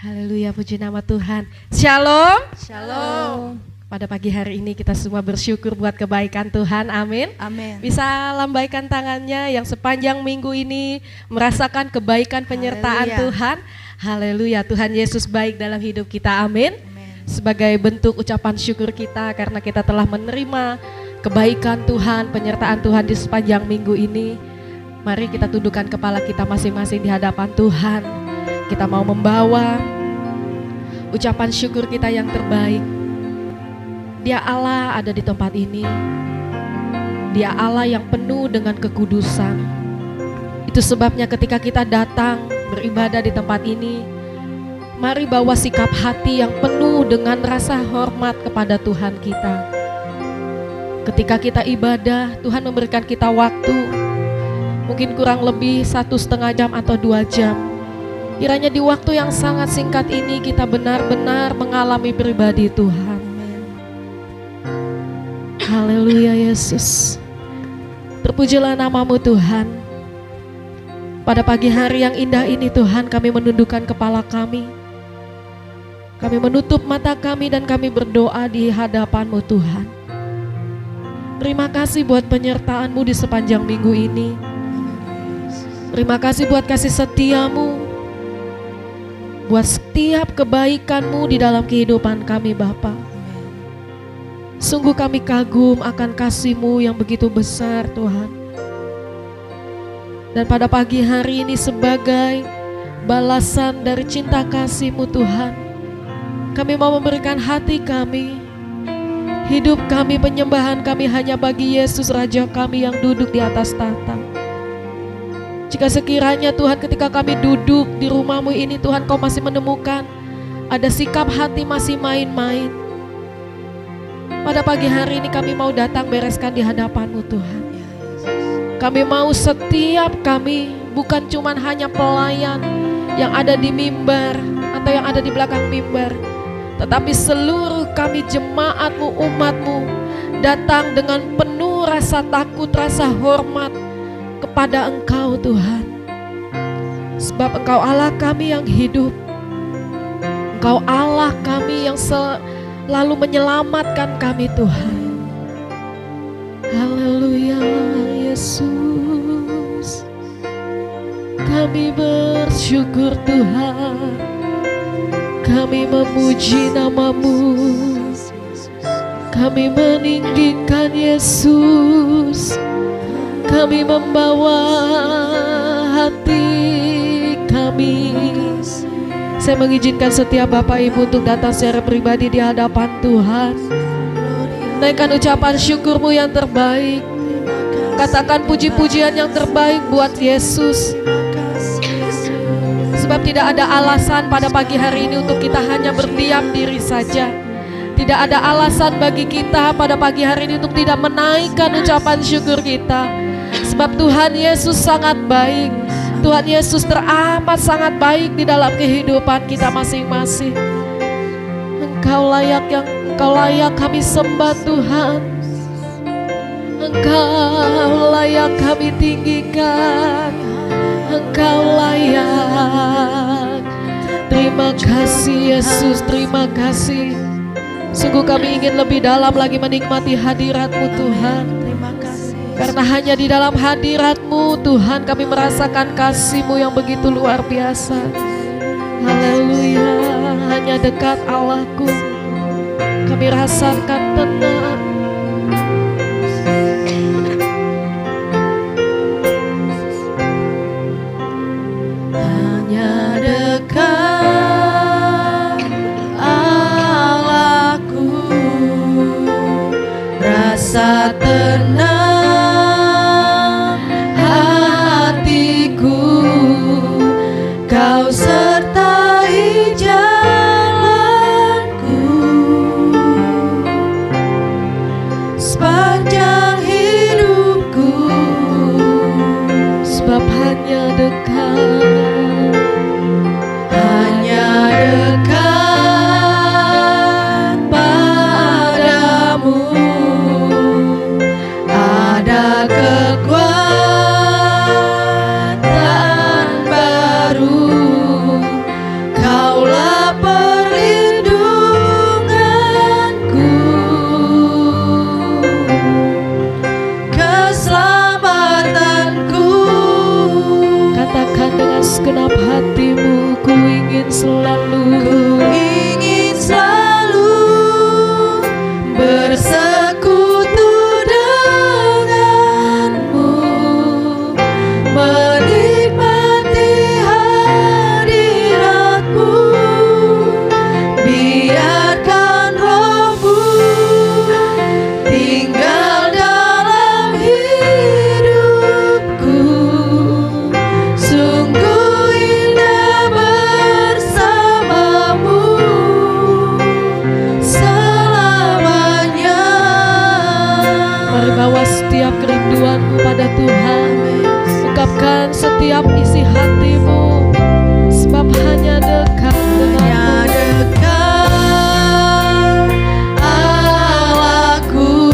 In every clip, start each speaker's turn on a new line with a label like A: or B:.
A: Haleluya, puji nama Tuhan. Shalom.
B: Shalom.
A: Pada pagi hari ini kita semua bersyukur buat kebaikan Tuhan, amin.
B: Amin.
A: Bisa lambaikan tangannya yang sepanjang minggu ini merasakan kebaikan penyertaan
B: Haleluya.
A: Tuhan. Haleluya, Tuhan Yesus baik dalam hidup kita, amin.
B: Amin.
A: Sebagai bentuk ucapan syukur kita karena kita telah menerima kebaikan Tuhan, penyertaan Tuhan di sepanjang minggu ini. Mari kita tundukkan kepala kita masing-masing di hadapan Tuhan. Kita mau membawa ucapan syukur kita yang terbaik. Dia Allah ada di tempat ini. Dia Allah yang penuh dengan kekudusan. Itu sebabnya ketika kita datang beribadah di tempat ini, mari bawa sikap hati yang penuh dengan rasa hormat kepada Tuhan kita. Ketika kita ibadah, Tuhan memberikan kita waktu, mungkin kurang lebih 1,5 jam atau 2 jam. Kiranya di waktu yang sangat singkat ini kita benar-benar mengalami pribadi Tuhan. Haleluya Yesus. Terpujilah namamu Tuhan. Pada pagi hari yang indah ini Tuhan, kami menundukkan kepala kami. Kami menutup mata kami dan kami berdoa di hadapan-Mu Tuhan. Terima kasih buat penyertaan-Mu di sepanjang minggu ini. Terima kasih buat kasih setia-Mu, buat setiap kebaikan-Mu di dalam kehidupan kami Bapa. Sungguh kami kagum akan kasih-Mu yang begitu besar Tuhan. Dan pada pagi hari ini sebagai balasan dari cinta kasih-Mu Tuhan, kami mau memberikan hati kami, hidup kami, penyembahan kami hanya bagi Yesus Raja kami yang duduk di atas tahta. Jika sekiranya Tuhan ketika kami duduk di rumah-Mu ini Tuhan, Kau masih menemukan ada sikap hati masih main-main, pada pagi hari ini kami mau datang bereskan di hadapan-Mu Tuhan. Kami mau setiap kami bukan cuman hanya pelayan yang ada di mimbar atau yang ada di belakang mimbar, tetapi seluruh kami jemaat-Mu, umat-Mu datang dengan penuh rasa takut, rasa hormat kepada Engkau Tuhan. Sebab Engkau Allah kami yang hidup, Engkau Allah kami yang lalu menyelamatkan kami Tuhan. Haleluya Yesus. Kami bersyukur Tuhan, kami memuji nama-Mu, kami meninggikan Yesus, kami membawa hati kami. Saya mengizinkan setiap Bapak Ibu untuk datang secara pribadi di hadapan Tuhan. Naikkan ucapan syukur-Mu yang terbaik. Katakan puji-pujian yang terbaik buat Yesus. Sebab tidak ada alasan pada pagi hari ini untuk kita hanya berdiam diri saja. Tidak ada alasan bagi kita pada pagi hari ini untuk tidak menaikkan ucapan syukur kita. Sebab Tuhan Yesus sangat baik. Tuhan Yesus teramat sangat baik di dalam kehidupan kita masing-masing. Engkau layak kami sembah Tuhan. Engkau layak kami tinggikan. Engkau layak. Terima kasih Yesus, terima kasih. Sungguh kami ingin lebih dalam lagi menikmati hadirat-Mu Tuhan. Karena hanya di dalam hadirat-Mu Tuhan kami merasakan kasih-Mu yang begitu luar biasa. Haleluya, hanya dekat Allahku kami rasakan tenang. Hanya dekat Allahku rasa tenang. Kau sertai jalanku sepanjang hidupku, sebab hanya dekat padamu
B: tinggal dalam hidupku. Sungguh indah bersamamu selamanya.
A: Mari bawa setiap kerinduanmu pada Tuhan. Ungkapkan setiap isi hatimu, sebab hanya dekat denganmu.
B: Dekat Allahku,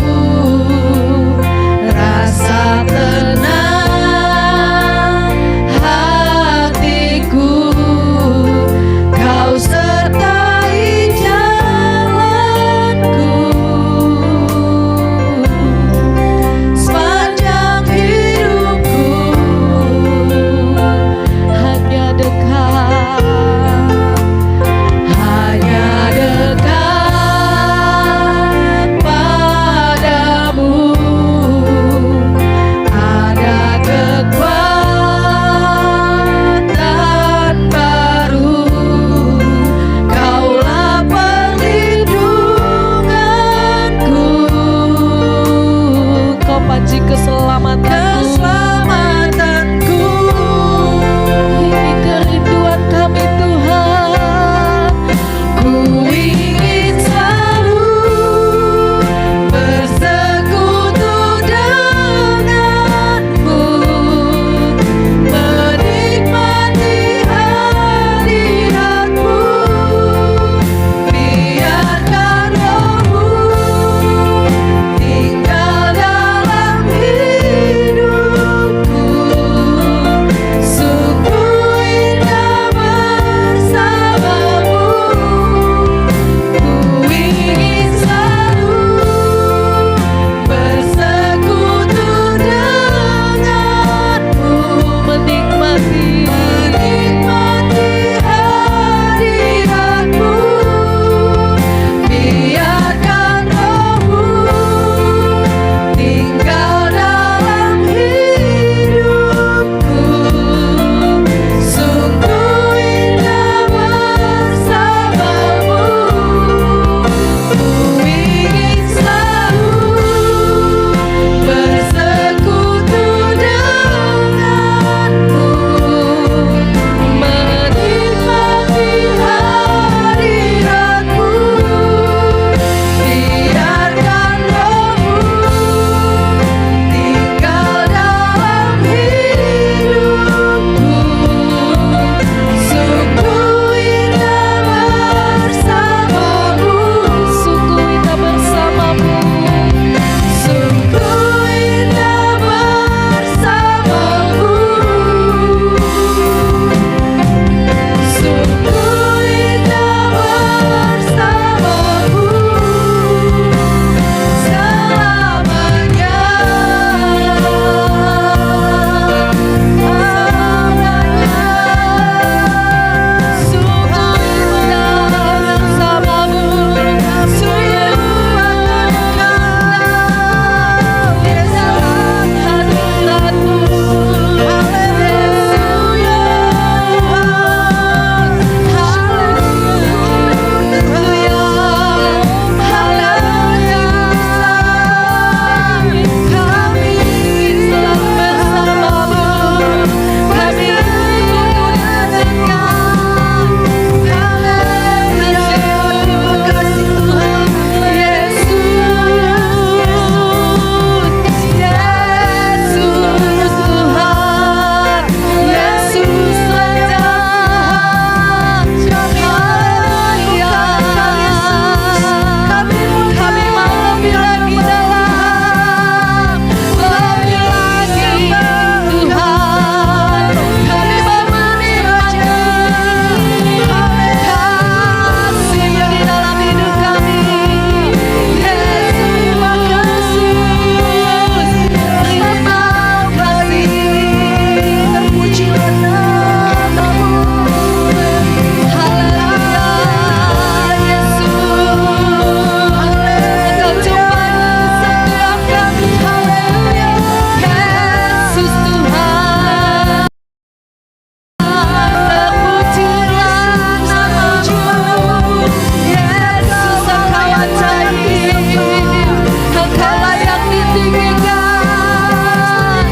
A: tinggikan.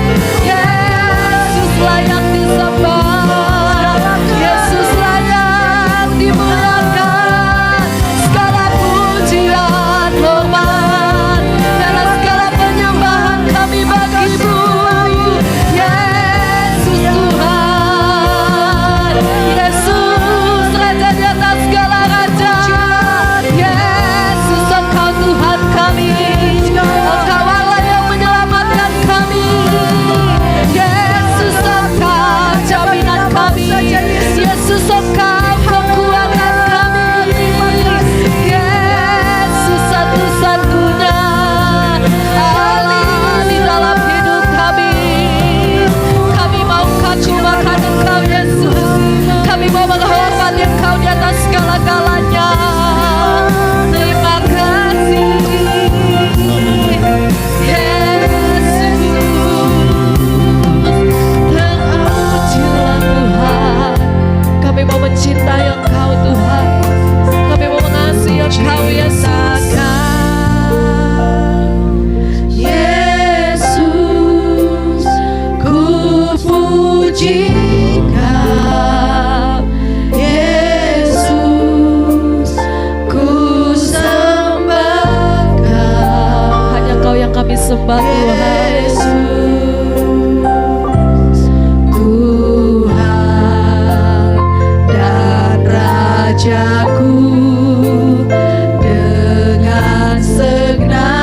A: Yesus layak disembah, Yesus layak dimuliakan. Segala pujian, hormat, dan segala penyembahan kami bagi-Mu. Yesus Tuhan, Yesus Raja di atas segala raja. Yesus Engkau Tuhan kami, Engkau Allah yang menyelamatkan kami. Yesus Engkau jaminan kami, Yesus Engkau kekuatan kami. Yesus satu-satunya Allah di dalam hidup kami. Kami mau kagumkan Engkau Yesus, kami mau menghormati Engkau di atas segala-galanya. Terima kasih Yesus, terpujilah Tuhan. Kami mau mencintai Engkau Tuhan, kami mau mengasihi Engkau Yesus. Yesus, ku puji Kau. Yesus, ku sembah Kau. Hanya Kau yang kami sembah Tuhan. Tuhan dan Rajaku, dengan segenap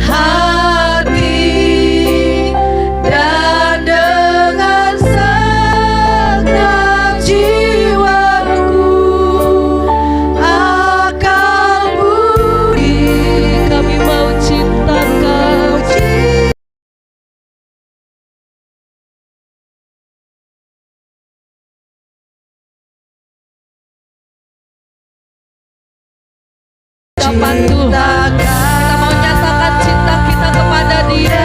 A: hati dan dengan segenap jiwaku akan budi. Kami mau cinta Kau. Ucapan Tuhan, kita mau nyatakan cinta kita kepada Dia.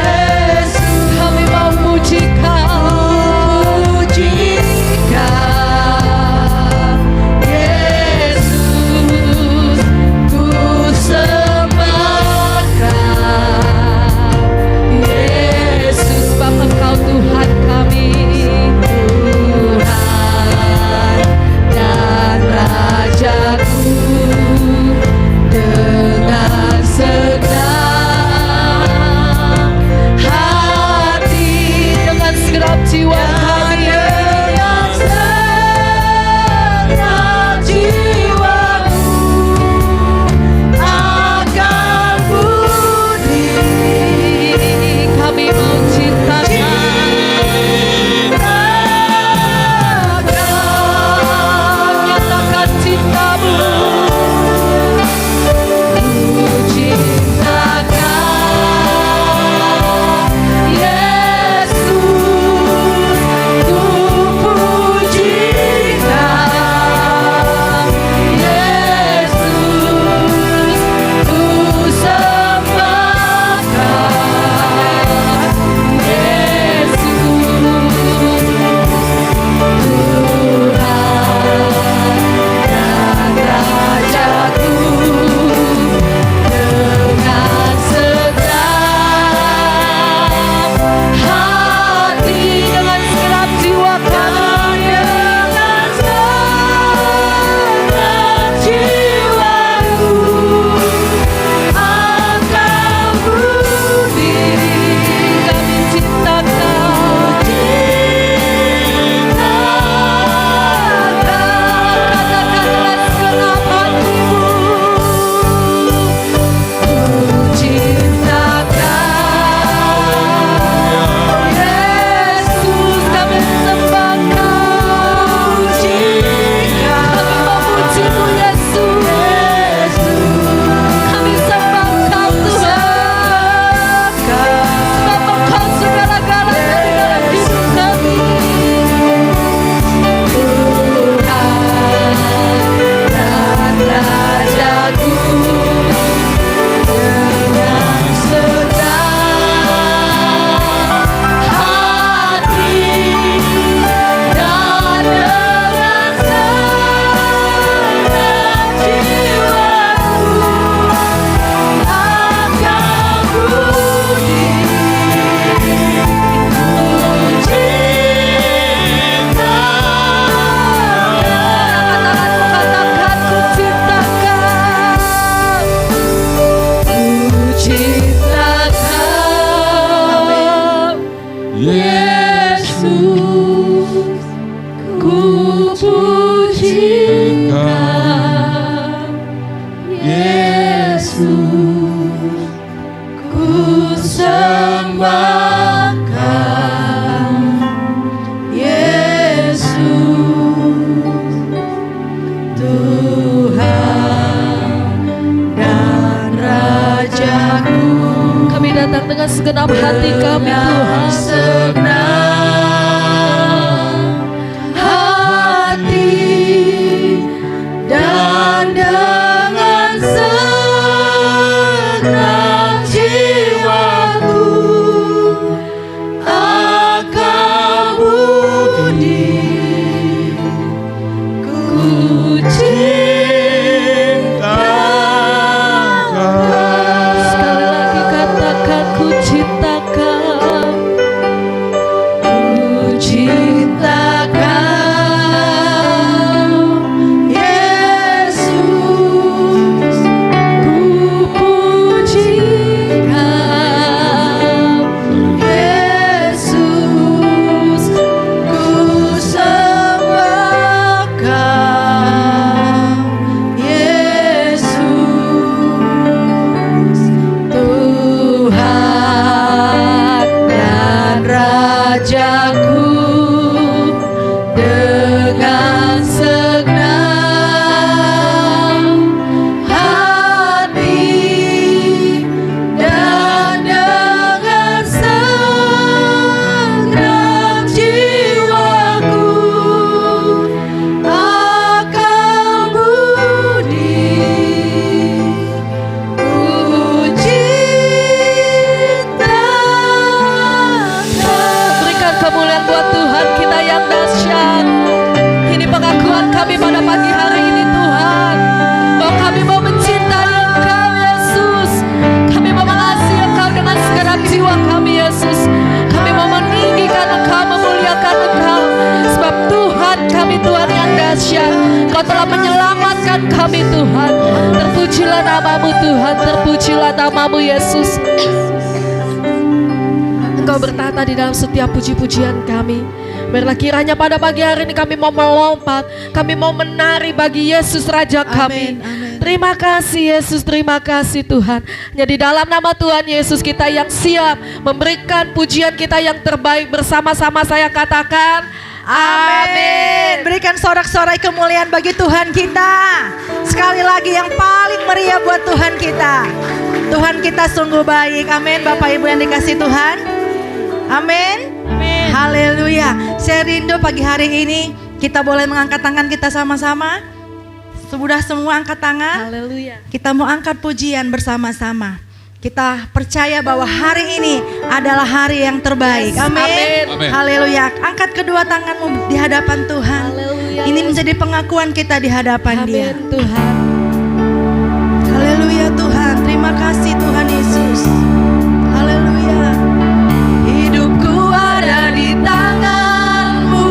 A: Kami mau puji Kau, puji Kau. Yesus, ku sembah Kau. Yesus, Bapa Kau Tuhan kami, Tuhan dan Rajaku, dengan
B: sembahkan Yesus, Tuhan dan Rajaku.
A: Kami datang dengan segenap hati kami Tuhan.
B: Segenap hati dan dengan segenap jiwaku akan budi ku cintakan.
A: Sekali lagi katakan ku cintakan.
B: Ku cintakan Yesus, ku pujikan Yesus, ku sembahkan Yesus, Tuhan dan Rajaku. Dengan segenap hati dan dengan segenap jiwaku akan budi ku cintakan.
A: Berikan kemuliaan buat Tuhan kita yang dahsyat. Ini pengakuan kami pada pagi hari ini Tuhan, bahwa kami mau mencintai Engkau Yesus. Kami mau mengasihi Engkau dengan segenap jiwa kami Yesus. Kami mau meninggikan Engkau, memuliakan Engkau. Sebab Tuhan kami Tuhan yang dahsyat. Kau telah menyelamatkan kami Tuhan. Terpujilah namamu Tuhan, terpujilah namamu Yesus. Engkau bertata di dalam setiap puji-pujian kami. Biarlah kiranya pada pagi hari ini kami mau melompat, kami mau menari bagi Yesus Raja kami.
B: Amin, amin.
A: Terima kasih Yesus, terima kasih Tuhan. Jadi dalam nama Tuhan Yesus kita yang siap memberikan pujian kita yang terbaik bersama-sama, saya katakan
C: Amin. Berikan sorak-sorai kemuliaan bagi Tuhan kita. Sekali lagi yang paling meriah buat Tuhan kita. Tuhan kita sungguh baik. Amin. Bapak Ibu yang dikasih Tuhan. Amin. Haleluya. Saya rindu pagi hari ini kita boleh mengangkat tangan kita sama-sama. Sudah semua angkat tangan.
A: haleluya.
C: Kita mau angkat pujian bersama-sama. Kita percaya bahwa hari ini adalah hari yang terbaik. Amin.
D: Amin.
C: Haleluya. Angkat kedua tanganmu di hadapan Tuhan.
A: Haleluya.
C: Ini menjadi pengakuan kita di hadapan Dia.
A: Amin Tuhan.
C: Haleluya Tuhan. Terima kasih Tuhan Yesus. Haleluya.
B: Hidupku ada di tangan-Mu,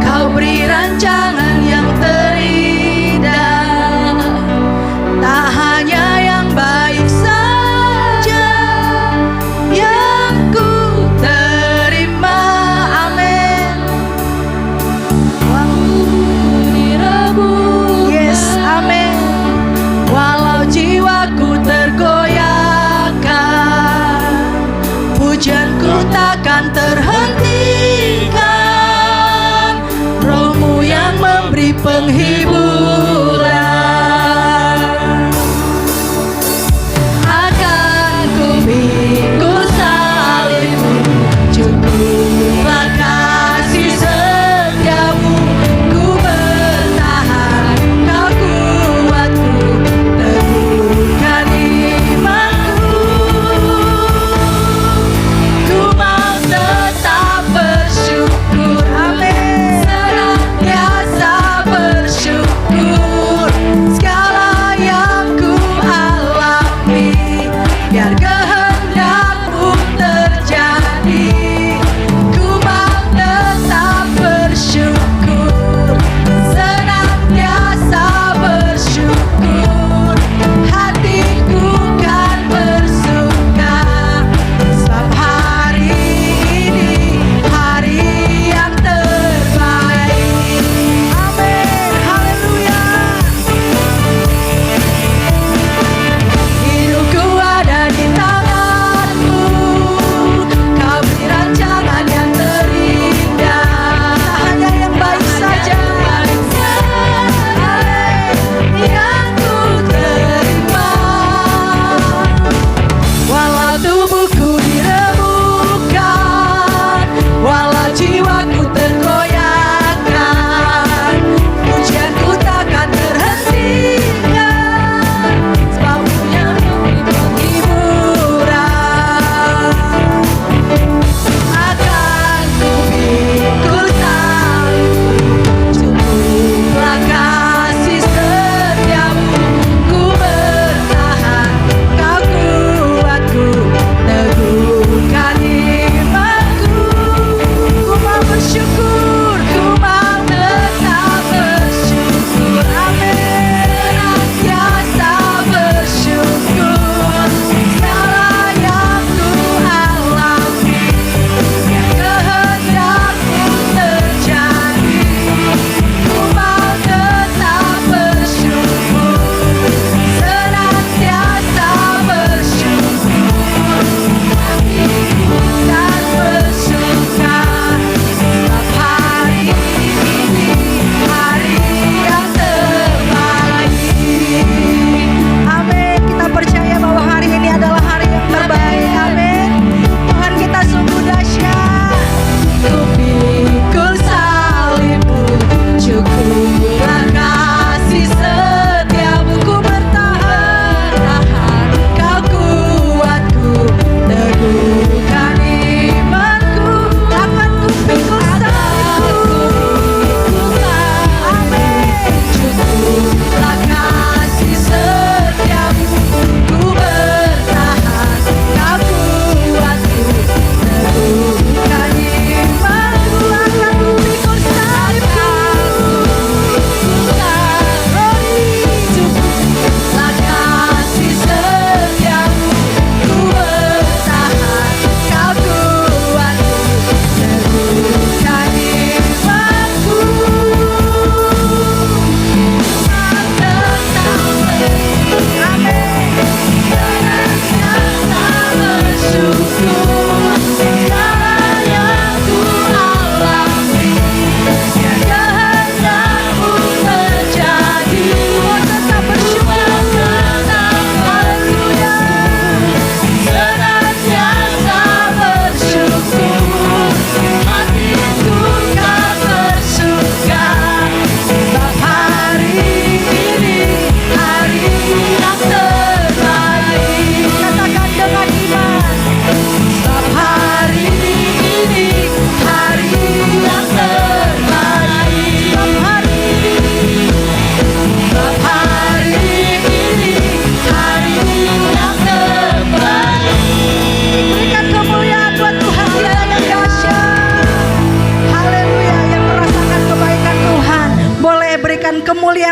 B: Kau beri rancangan yang terindah, tak hanya yang baik saja yang ku terima. Amin.
C: Yes, amin.
B: Walau jiwaku tergoyahkan, pujianku takkan terhentikan, Roh-Mu yang memberi penghiburan. Akan ku pikul salib-Mu, cukuplah kasih setiamu. Ku bertahan, Kau kuatku, teguhkan imanku. Ku mau tetap bersyukur, amin. Senantiasa bersyukur.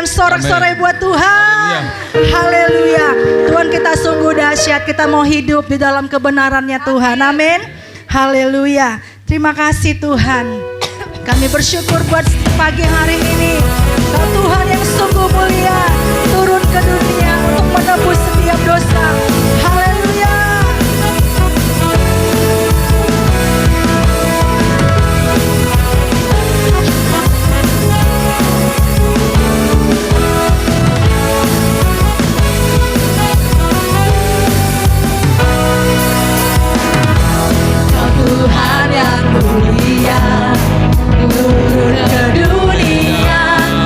C: sorak-sorai buat Tuhan. Haleluya. Tuhan kita sungguh dahsyat. Kita mau hidup di dalam kebenarannya Tuhan. Amin. Haleluya. Terima kasih Tuhan. Kami bersyukur buat pagi hari ini. Kau Tuhan yang sungguh mulia turun ke dunia untuk menebus setiap dosa. Haleluya.
B: Tuhan yang mulia turun ke dunia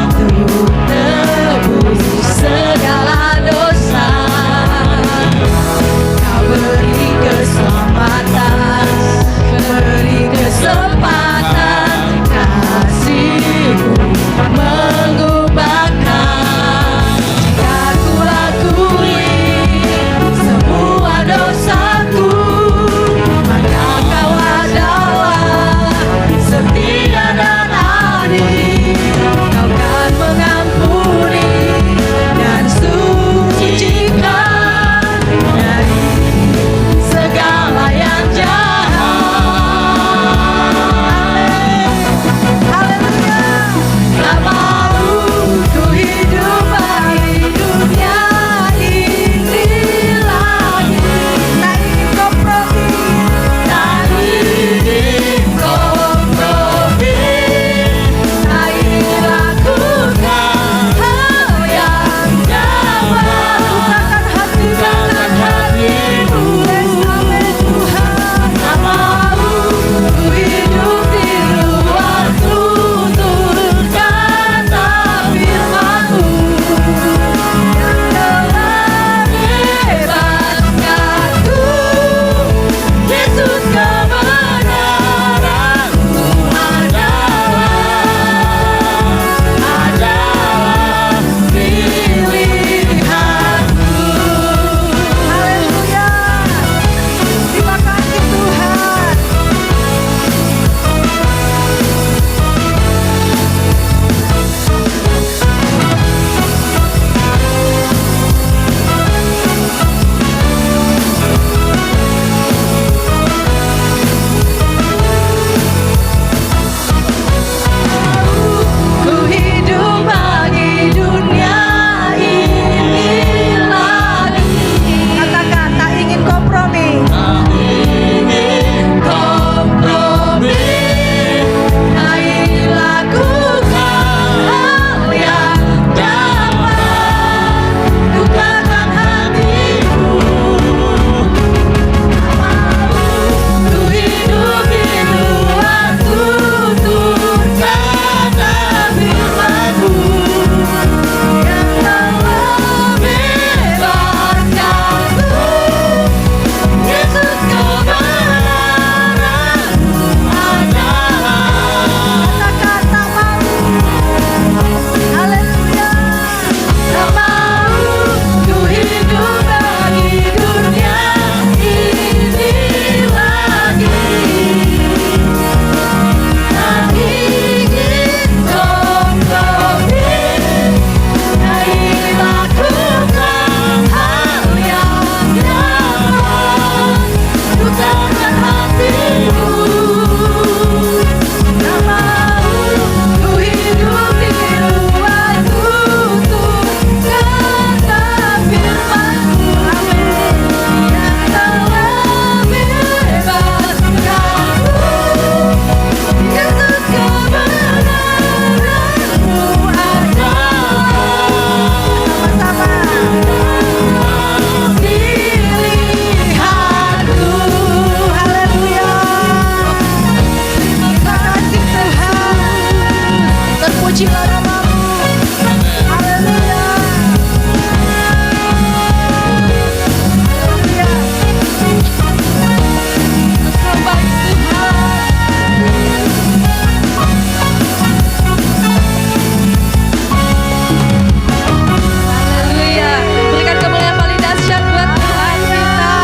B: untuk tebus segala dosa. Kau beri keselamatan, beri kesempatan, kasih-Mu mengubahkan. Jika ku lakui semua dosaku, maka Kau adalah setia dan adil. Kau kan mengampuni dan sucikan dari segala yang jahat.
C: Haleluya.
B: Tak mau ku hidup bagi dunia ini lagi.
C: Tak ingin kompromi.
B: Tak ingin kompromi, tak ingin lakukan hal yang jahat. Bukakan hatimu, tak mau ku hidup di luar tutur kata firman-Mu yang telah bebaskanku. Yesus, kebenaran-Mu adalah pilihanku.
C: Haleluya. Terima kasih Tuhan.
B: Ku hidup bagi dunia ini lagi.
C: Katakan tak ingin kompromi.
B: Ingin kompromi, tak ingin lakukan hal yang dapat bukakan hatimu. Tak mau ku hidup di luar tutur kata firman-Mu yang telah bebaskanku. Yesus, kebenaran-Mu adalah.
C: Katakan tak mau. Haleluya.
B: Tak mau ku hidup bagi dunia ini lagi. Tak ingin kompromi, tak ingin lakukan hal yang jahat. Bukakan hatimu. Tak mau ku hidup di luar tutur kata firman-Mu yang telah bebaskanku. Yesus, kebenaran-Mu adalah pilihanku.
C: Haleluya. Terima kasih Tuhan. Terpujilah nama-Mu. Haleluya. Haleluya.
B: Kau baik Tuhan. Haleluya. Berikan kemuliaan paling dahsyat buat Tuhan kita.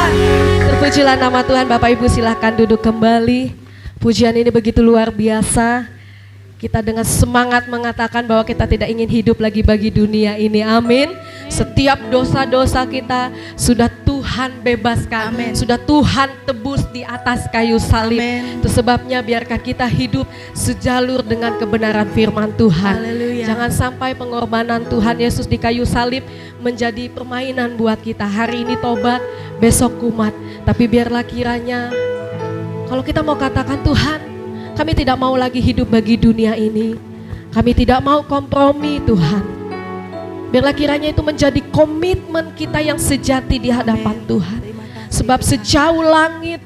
A: Terpujilah nama Tuhan. Bapak Ibu silahkan duduk kembali. Pujian ini begitu luar biasa. kita dengan semangat mengatakan bahwa kita tidak ingin hidup lagi bagi dunia ini. Amin. Setiap dosa-dosa kita sudah Tuhan bebaskan.
C: Amin.
A: Sudah Tuhan tebus di atas kayu salib.
C: Amin.
A: Itu sebabnya biarkan kita hidup sejalur dengan kebenaran firman Tuhan.
C: Haleluya.
A: Jangan sampai pengorbanan Tuhan Yesus di kayu salib menjadi permainan buat kita. Hari ini tobat, besok kumat. Tapi biarlah kiranya kalau kita mau katakan, Tuhan, kami tidak mau lagi hidup bagi dunia ini. Kami tidak mau kompromi, Tuhan. Biarlah kiranya itu menjadi komitmen kita yang sejati di hadapan Tuhan. Sebab sejauh langit,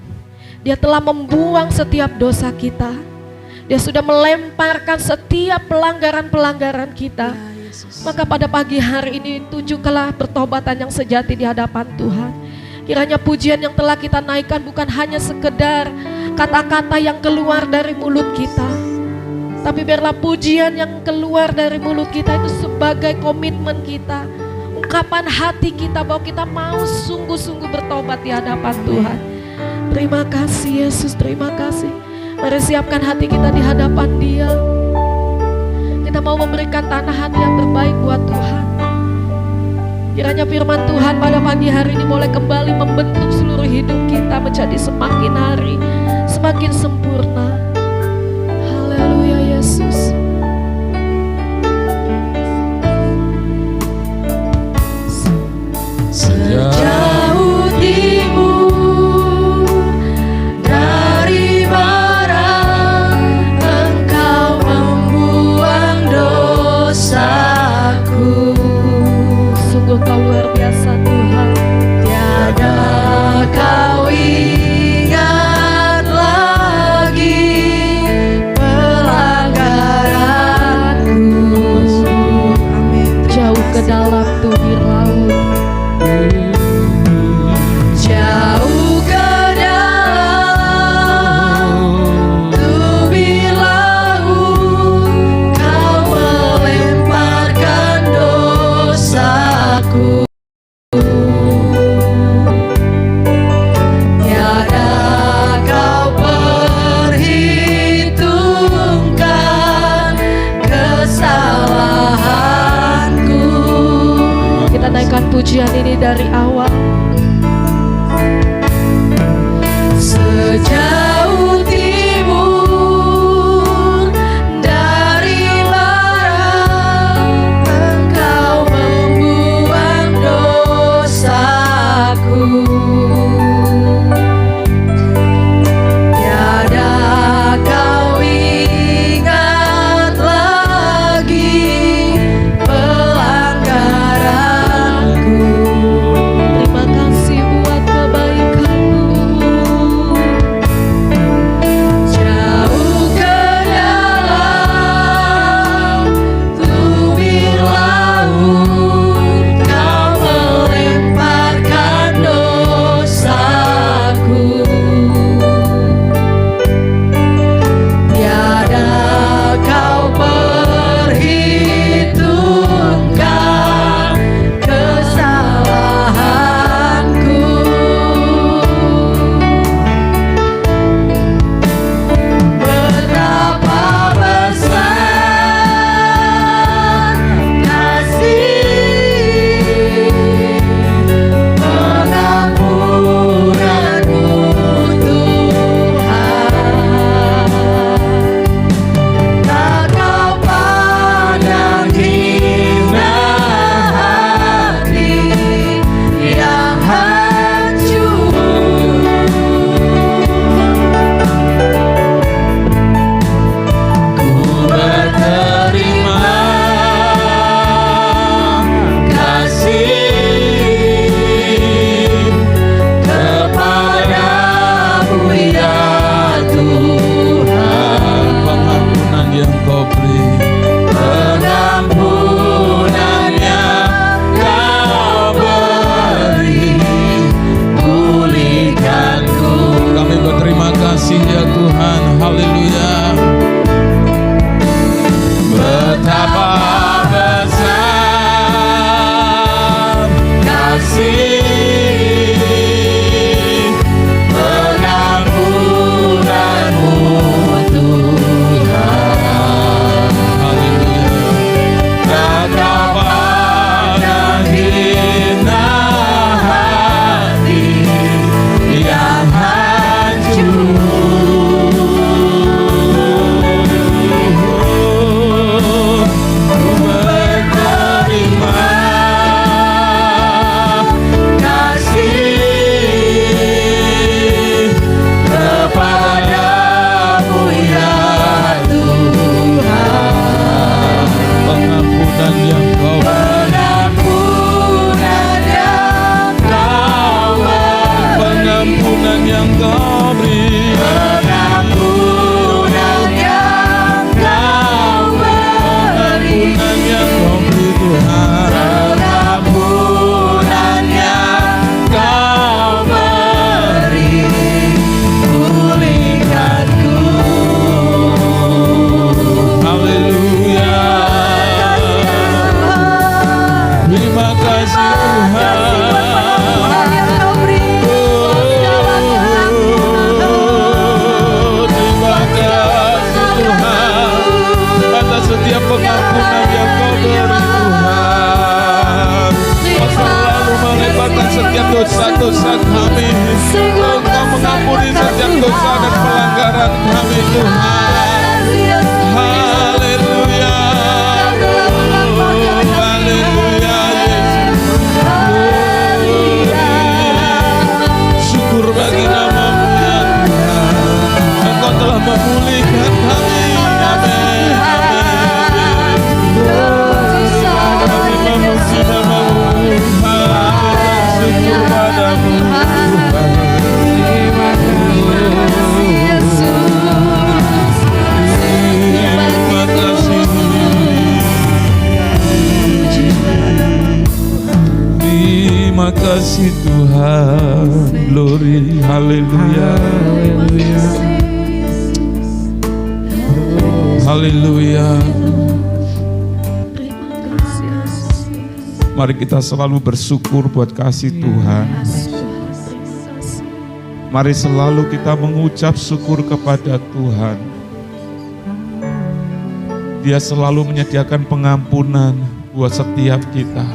A: Dia telah membuang setiap dosa kita. Dia sudah melemparkan setiap pelanggaran-pelanggaran kita. Maka pada pagi hari ini tunjuklah pertobatan yang sejati di hadapan Tuhan. Kiranya pujian yang telah kita naikkan bukan hanya sekedar kata-kata yang keluar dari mulut kita, tapi biarlah pujian yang keluar dari mulut kita itu sebagai komitmen kita, ungkapan hati kita bahwa kita mau sungguh-sungguh bertobat di hadapan Tuhan. Terima kasih Yesus, terima kasih. Mari siapkan hati kita di hadapan Dia. Kita mau memberikan tanah hati yang terbaik buat Tuhan. Kiranya firman Tuhan pada pagi hari ini boleh kembali membentuk seluruh hidup kita menjadi semakin hari semakin sempurna. Haleluya Yesus.
C: Sejauh timur dari barat, Engkau membuang dosaku.
A: Sungguh Kau luar biasa Tuhan.
C: Tiada Kau ingat lagi pelanggaranku.
A: Jauh ke dalam tubir laut.
C: Jauh ke dalam tubir laut, Kau melemparkan dosaku. Tiada Kau perhitungkan kesalahanku.
A: Kita naikkan pujian ini dari awal.
C: Sejauh timur dari barat, Engkau membuang dosaku. Tiada Kau ingat lagi pelanggaranku.
A: Terima kasih buat kebaikan-Mu.
C: Jauh ke dalam tubir laut, Kau melemparkan dosaku.
D: segala dosa kami. Engkau mengampuni setiap dosa dan pelanggaran kami Tuhan. Haleluya. Haleluya Yesus. Syukur bagi nama-Mu ya Tuhan. Engkau telah memulihkan kami. Amin. Kami memuji nama-Mu. Syukur padamu Tuhan. Terima kasih Tuhan. Glory, haleluya. Haleluya. Mari kita selalu bersyukur buat kasih Tuhan. Mari selalu kita mengucap syukur kepada Tuhan. Dia selalu menyediakan pengampunan buat setiap kita.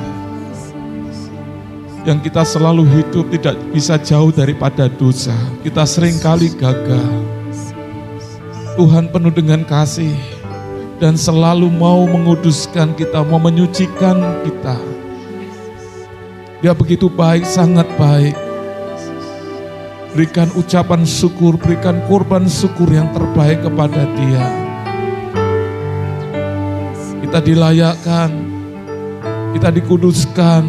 D: Yang kita selalu hidup tidak bisa jauh daripada dosa. Kita seringkali gagal. Tuhan penuh dengan kasih dan selalu mau menguduskan kita, mau menyucikan kita. Dia begitu baik, sangat baik. Berikan ucapan syukur, berikan korban syukur yang terbaik kepada Dia. Kita dilayakkan, kita dikuduskan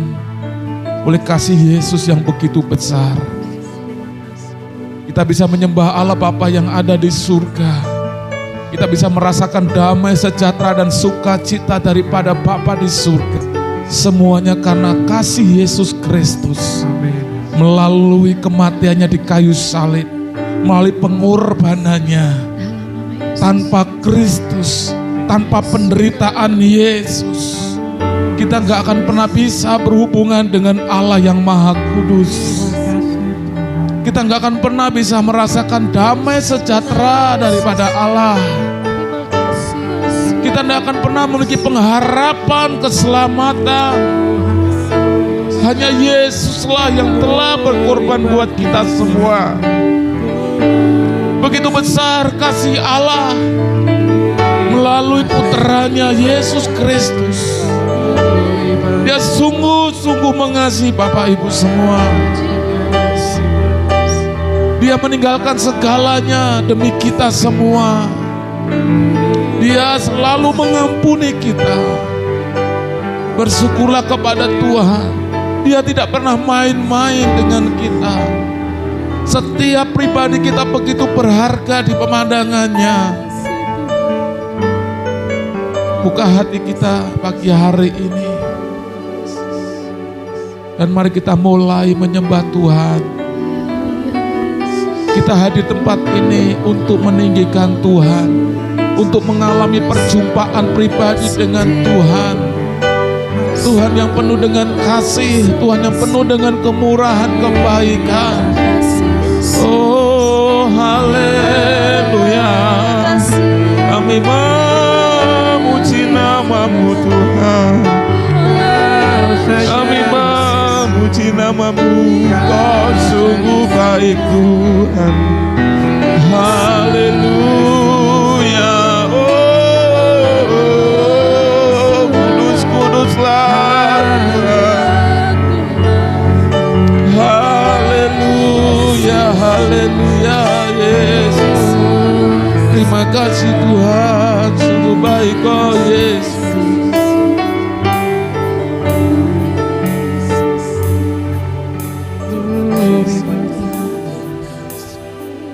D: oleh kasih Yesus yang begitu besar. Kita bisa menyembah Allah Bapa yang ada di surga. Kita bisa merasakan damai, sejahtera dan sukacita daripada Bapa di surga. Semuanya karena kasih Yesus Kristus. Melalui kematiannya di kayu salib, melalui pengorbanannya. Tanpa Kristus, tanpa penderitaan Yesus, kita gak akan pernah bisa berhubungan dengan Allah yang Maha Kudus. Kita gak akan pernah bisa merasakan damai sejahtera daripada Allah. Kita tidak akan pernah memiliki pengharapan keselamatan. Hanya Yesuslah yang telah berkorban buat kita semua. Begitu besar kasih Allah melalui putranya Yesus Kristus. Dia sungguh-sungguh mengasihi Bapak Ibu semua. Dia meninggalkan segalanya demi kita semua. Dia selalu mengampuni kita. Bersyukurlah kepada Tuhan. Dia tidak pernah main-main dengan kita. Setiap pribadi kita begitu berharga di pemandangannya. Buka hati kita pagi hari ini. Dan mari kita mulai menyembah Tuhan. Kita hadir tempat ini untuk meninggikan Tuhan. Untuk mengalami perjumpaan pribadi dengan Tuhan. Tuhan yang penuh dengan kasih, Tuhan yang penuh dengan kemurahan, kebaikan. Oh haleluya. Kami memuji nama-Mu Tuhan. Kami memuji nama-Mu, Kau sungguh baik Tuhan. Haleluya. Haleluya, haleluya Yesus. Terima kasih Tuhan, sungguh baik Kau Yesus.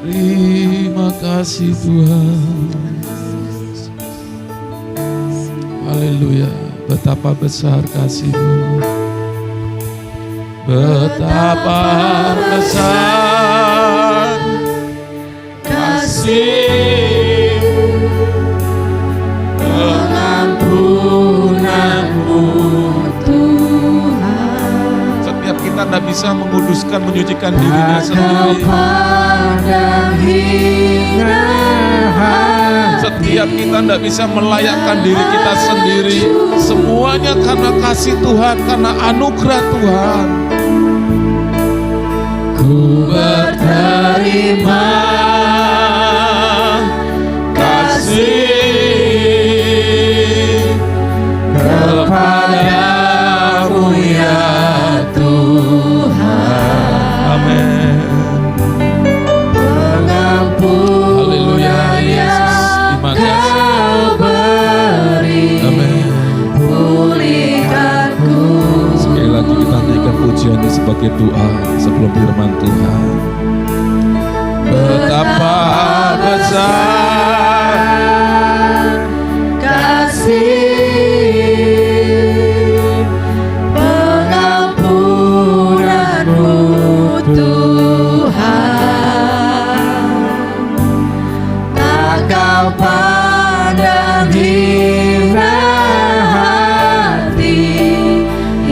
D: Terima kasih Tuhan. Haleluya. Betapa besar kasih-Mu, betapa besar kasih-Mu, pengampunan-Mu Tuhan. Setiap kita tidak bisa menguduskan, menyucikan dirinya sendiri. Setiap kita tidak bisa melayakkan diri kita sendiri. Semuanya karena kasih Tuhan, karena anugerah Tuhan. ku berterima kasih kepadamu ya Tuhan. Amin. Haleluya Yesus, terima kasih. Amin. Sekali lagi kita naikkan pujian ini sebagai doa sebelum firman Tuhan. Betapa besar
C: kasih pengampunanmu Tuhan, tak kau pandang hina hati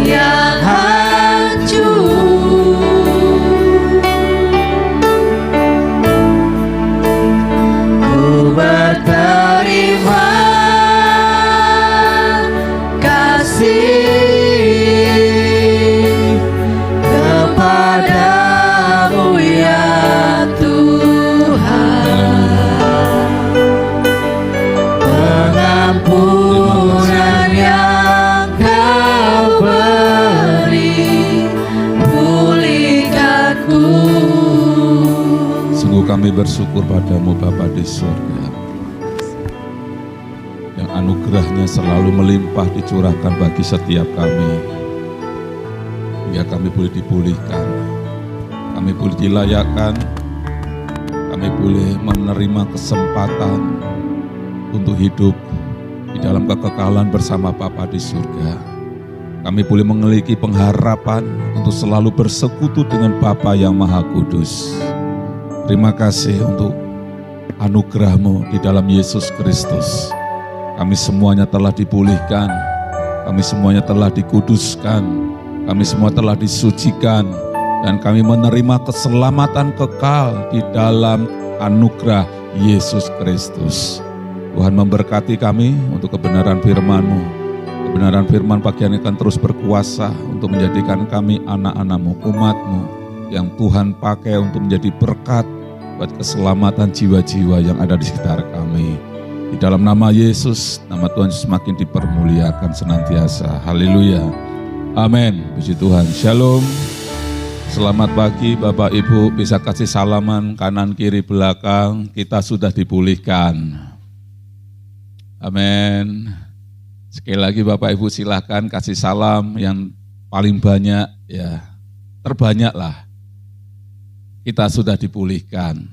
C: yang hancur. Ku berterima kasih kepadamu ya Tuhan, pengampunan yang kau beri pulihkanku.
D: Sungguh kami bersyukur padamu Bapa di surga, yang anugerahnya selalu melimpah dicurahkan bagi setiap kami, hingga kami boleh dipulihkan, kami boleh dilayakkan, kami boleh menerima kesempatan untuk hidup di dalam kekekalan bersama Bapa di surga. Kami boleh memiliki pengharapan untuk selalu bersekutu dengan Bapa yang Maha Kudus. Terima kasih untuk anugerah-Mu di dalam Yesus Kristus. Kami semuanya telah dipulihkan, kami semuanya telah dikuduskan, kami semua telah disucikan, dan kami menerima keselamatan kekal di dalam anugerah Yesus Kristus. Tuhan memberkati kami untuk kebenaran firman-Mu. Kebenaran firman pagi ini akan terus berkuasa untuk menjadikan kami anak-anak-Mu, umat-Mu, yang Tuhan pakai untuk menjadi berkat buat keselamatan jiwa-jiwa yang ada di sekitar kami. Di dalam nama Yesus, nama Tuhan semakin dipermuliakan senantiasa. Haleluya. Amin. Puji Tuhan. Shalom. Selamat pagi Bapak Ibu, bisa kasih salaman kanan kiri belakang, kita sudah dipulihkan. Amin. Sekali lagi Bapak Ibu silahkan kasih salam yang paling banyak, ya terbanyaklah. Kita sudah dipulihkan.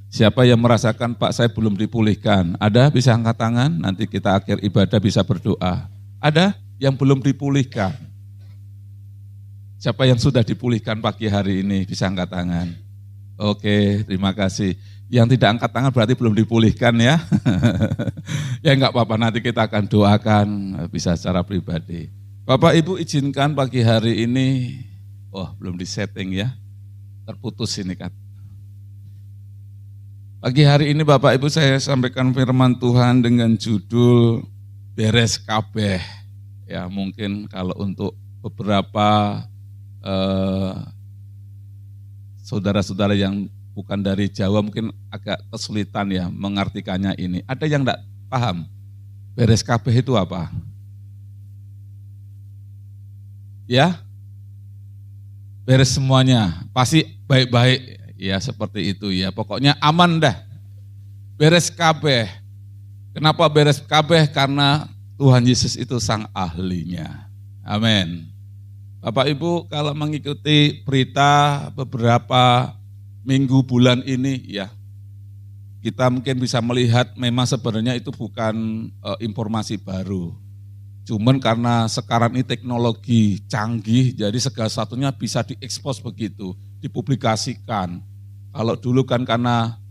D: Siapa yang merasakan Pak saya belum dipulihkan? Ada? Bisa angkat tangan, nanti kita akhir ibadah bisa berdoa. Ada yang belum dipulihkan? Siapa yang sudah dipulihkan pagi hari ini? Bisa angkat tangan. Oke, terima kasih. Yang tidak angkat tangan berarti belum dipulihkan ya. Ya enggak apa-apa, nanti kita akan doakan bisa secara pribadi. Bapak Ibu izinkan pagi hari ini, belum disetting ya. Terputus ini kan. Pagi hari ini Bapak Ibu saya sampaikan firman Tuhan dengan judul beres kabeh. Ya mungkin kalau untuk beberapa saudara-saudara yang bukan dari Jawa mungkin agak kesulitan ya mengartikannya ini. Ada yang enggak paham beres kabeh itu apa? Ya? Beres semuanya, pasti baik-baik. Ya seperti itu ya, pokoknya aman dah. Beres kabeh. Kenapa beres kabeh? Karena Tuhan Yesus itu sang ahlinya. Amin. Bapak Ibu kalau mengikuti berita beberapa minggu bulan ini ya, kita mungkin bisa melihat memang sebenarnya itu bukan informasi baru. Cuman karena sekarang ini teknologi canggih, jadi segala satunya bisa diekspos begitu, dipublikasikan. Kalau dulu kan karena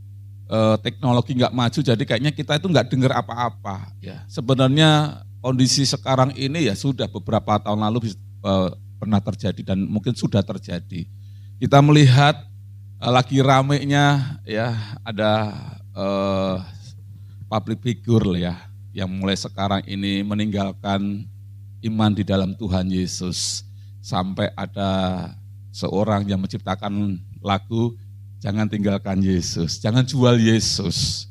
D: teknologi nggak maju, jadi kayaknya kita itu nggak dengar apa-apa. Ya, sebenarnya kondisi sekarang ini ya sudah beberapa tahun lalu pernah terjadi dan mungkin sudah terjadi. Kita melihat lagi ramenya ya ada public figure ya, yang mulai sekarang ini meninggalkan iman di dalam Tuhan Yesus. Sampai ada seorang yang menciptakan lagu Jangan Tinggalkan Yesus, jangan jual Yesus.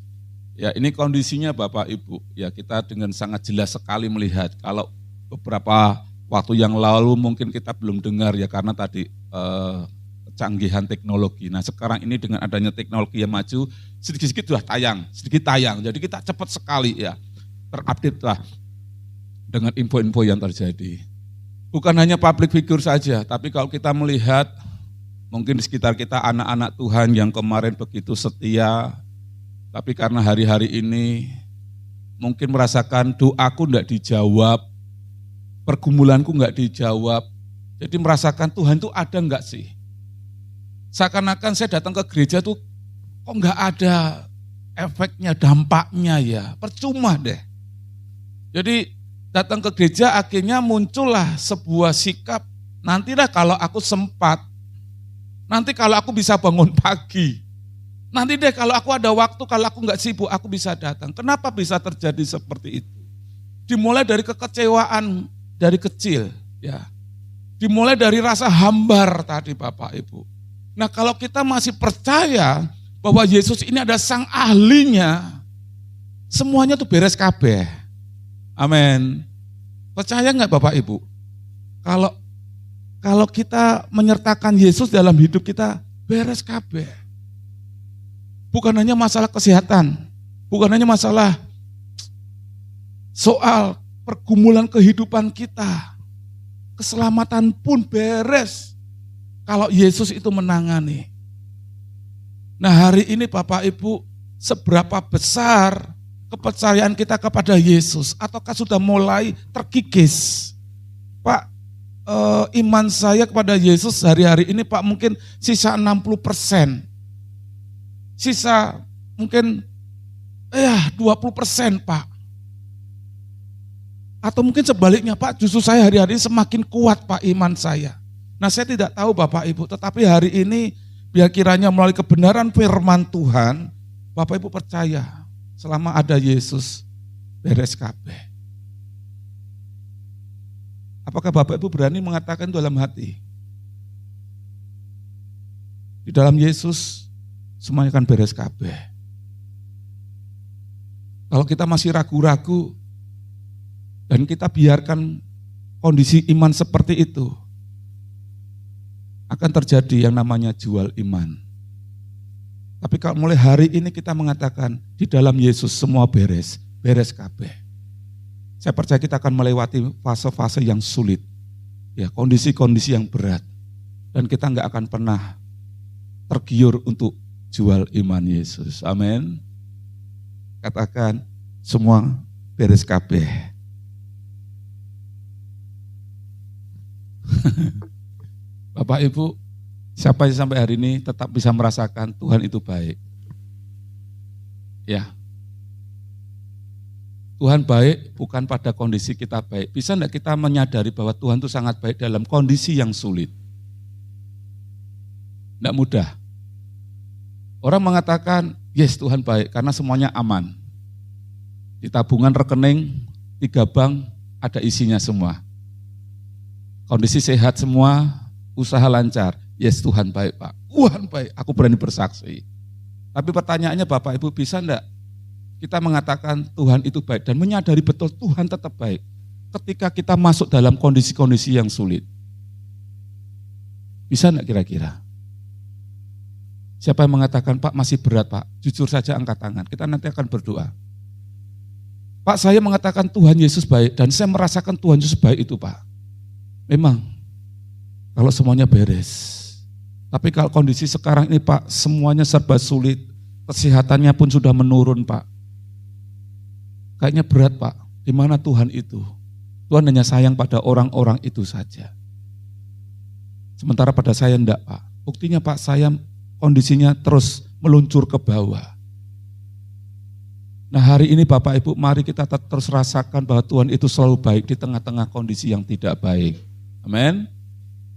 D: Ya, ini kondisinya Bapak Ibu. Ya, kita dengan sangat jelas sekali melihat kalau beberapa waktu yang lalu mungkin kita belum dengar ya karena tadi kecanggihan teknologi. Nah, sekarang ini dengan adanya teknologi yang maju, sedikit-sedikit sudah tayang, sedikit tayang. Jadi kita cepat sekali ya terupdate lah dengan info-info yang terjadi. Bukan hanya public figure saja, tapi kalau kita melihat mungkin di sekitar kita anak-anak Tuhan yang kemarin begitu setia, tapi karena hari-hari ini mungkin merasakan doaku enggak dijawab, pergumulanku enggak dijawab, jadi merasakan Tuhan itu ada enggak sih? Seakan-akan saya datang ke gereja tuh kok enggak ada efeknya, dampaknya ya, percuma deh. Jadi datang ke gereja akhirnya muncullah sebuah sikap, nantilah kalau aku sempat, nanti kalau aku bisa bangun pagi, nanti deh kalau aku ada waktu, kalau aku enggak sibuk, aku bisa datang. Kenapa bisa terjadi seperti itu? Dimulai dari kekecewaan dari kecil, ya. Dimulai dari rasa hambar tadi Bapak Ibu. Nah kalau kita masih percaya bahwa Yesus ini ada sang ahlinya, semuanya tuh beres kabeh. Amin. Percaya enggak Bapak Ibu? Kalau kita menyertakan Yesus dalam hidup kita, beres kabeh. Bukan hanya masalah kesehatan, bukan hanya masalah soal pergumulan kehidupan kita, keselamatan pun beres kalau Yesus itu menangani. Nah hari ini Bapak Ibu, seberapa besar kepercayaan kita kepada Yesus, ataukah sudah mulai terkikis? Pak, iman saya kepada Yesus hari-hari ini Pak mungkin sisa 60%. Sisa mungkin 20% Pak. Atau mungkin sebaliknya Pak, justru saya hari-hari ini semakin kuat Pak iman saya. Nah saya tidak tahu Bapak Ibu, tetapi hari ini biar kiranya melalui kebenaran firman Tuhan, Bapak Ibu percaya selama ada Yesus beres kabeh. Apakah Bapak Ibu berani mengatakan dalam hati? Di dalam Yesus semuanya akan beres kabeh. Kalau kita masih ragu-ragu dan kita biarkan kondisi iman seperti itu, akan terjadi yang namanya jual iman. Tapi kalau mulai hari ini kita mengatakan di dalam Yesus semua beres, beres kabeh. Saya percaya kita akan melewati fase-fase yang sulit, ya kondisi-kondisi yang berat, dan kita nggak akan pernah tergiur untuk jual iman Yesus. Amin. Katakan semua beres kabeh. Bapak Ibu, siapa yang sampai hari ini tetap bisa merasakan Tuhan itu baik? Ya. Tuhan baik bukan pada kondisi kita baik. Bisa enggak kita menyadari bahwa Tuhan itu sangat baik dalam kondisi yang sulit? Enggak mudah. Orang mengatakan, yes Tuhan baik karena semuanya aman. Di tabungan rekening, 3 bank ada isinya semua. Kondisi sehat semua, usaha lancar. Yes Tuhan baik Pak, Tuhan baik, aku berani bersaksi. Tapi pertanyaannya Bapak Ibu, bisa enggak kita mengatakan Tuhan itu baik dan menyadari betul Tuhan tetap baik ketika kita masuk dalam kondisi-kondisi yang sulit? Bisa enggak kira-kira? Siapa yang mengatakan Pak masih berat Pak, jujur saja angkat tangan, kita nanti akan berdoa. Pak saya mengatakan Tuhan Yesus baik dan saya merasakan Tuhan Yesus baik itu Pak. Memang kalau semuanya beres. Tapi kalau kondisi sekarang ini Pak, semuanya serba sulit, kesehatannya pun sudah menurun Pak. Kayaknya berat Pak, di mana Tuhan itu? Tuhan hanya sayang pada orang-orang itu saja. Sementara pada saya enggak Pak. Buktinya Pak, saya kondisinya terus meluncur ke bawah. Nah hari ini Bapak Ibu, mari kita terus rasakan bahwa Tuhan itu selalu baik di tengah-tengah kondisi yang tidak baik. Amin.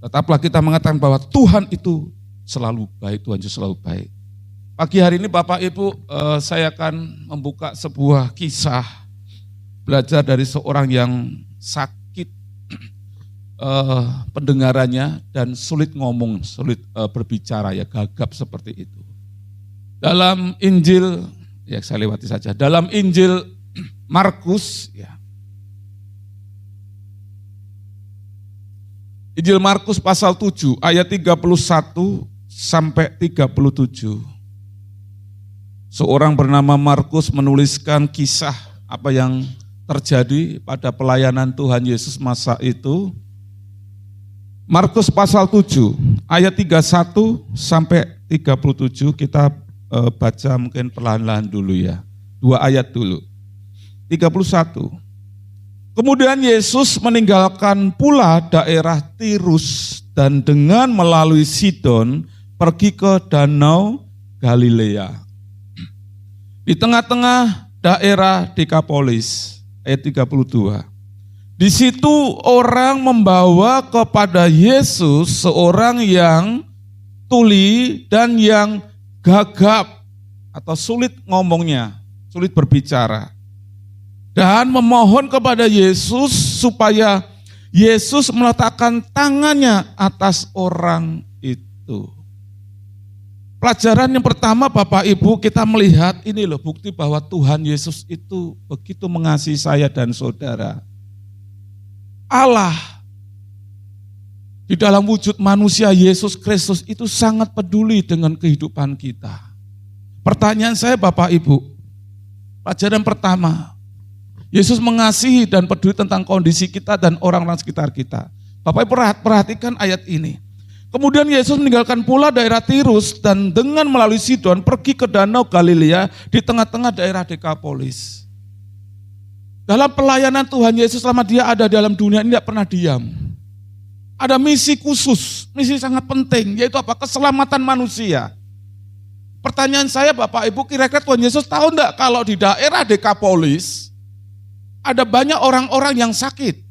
D: Tetaplah kita mengatakan bahwa Tuhan itu selalu baik, Tuhan itu selalu baik. Pagi hari ini Bapak Ibu, saya akan membuka sebuah kisah belajar dari seorang yang sakit pendengarannya dan sulit ngomong, sulit berbicara, ya gagap seperti itu. Dalam Injil, ya saya lewati saja, dalam Injil Markus, ya, Injil Markus pasal 7 ayat 31 sampai 37. Seorang bernama Markus menuliskan kisah apa yang terjadi pada pelayanan Tuhan Yesus masa itu. Markus pasal 7 ayat 31 sampai 37 kita baca mungkin perlahan-lahan dulu ya. 2 ayat dulu. 31. Kemudian Yesus meninggalkan pula daerah Tirus dan dengan melalui Sidon pergi ke Danau Galilea. Di tengah-tengah daerah Dekapolis, ayat 32. Di situ orang membawa kepada Yesus seorang yang tuli dan yang gagap atau sulit ngomongnya, sulit berbicara. Dan memohon kepada Yesus supaya Yesus meletakkan tangannya atas orang itu. Pelajaran yang pertama Bapak Ibu, kita melihat ini loh bukti bahwa Tuhan Yesus itu begitu mengasihi saya dan saudara. Allah di dalam wujud manusia Yesus Kristus itu sangat peduli dengan kehidupan kita. Pertanyaan saya Bapak Ibu, pelajaran pertama, Yesus mengasihi dan peduli tentang kondisi kita dan orang-orang sekitar kita. Bapak Ibu perhatikan ayat ini. Kemudian Yesus meninggalkan pula daerah Tirus dan dengan melalui Sidon pergi ke Danau Galilea di tengah-tengah daerah Dekapolis. Dalam pelayanan Tuhan Yesus selama dia ada dalam dunia ini tidak pernah diam. Ada misi khusus, misi sangat penting, yaitu apa? Keselamatan manusia. Pertanyaan saya Bapak Ibu, kira-kira Tuhan Yesus tahu enggak kalau di daerah Dekapolis ada banyak orang-orang yang sakit.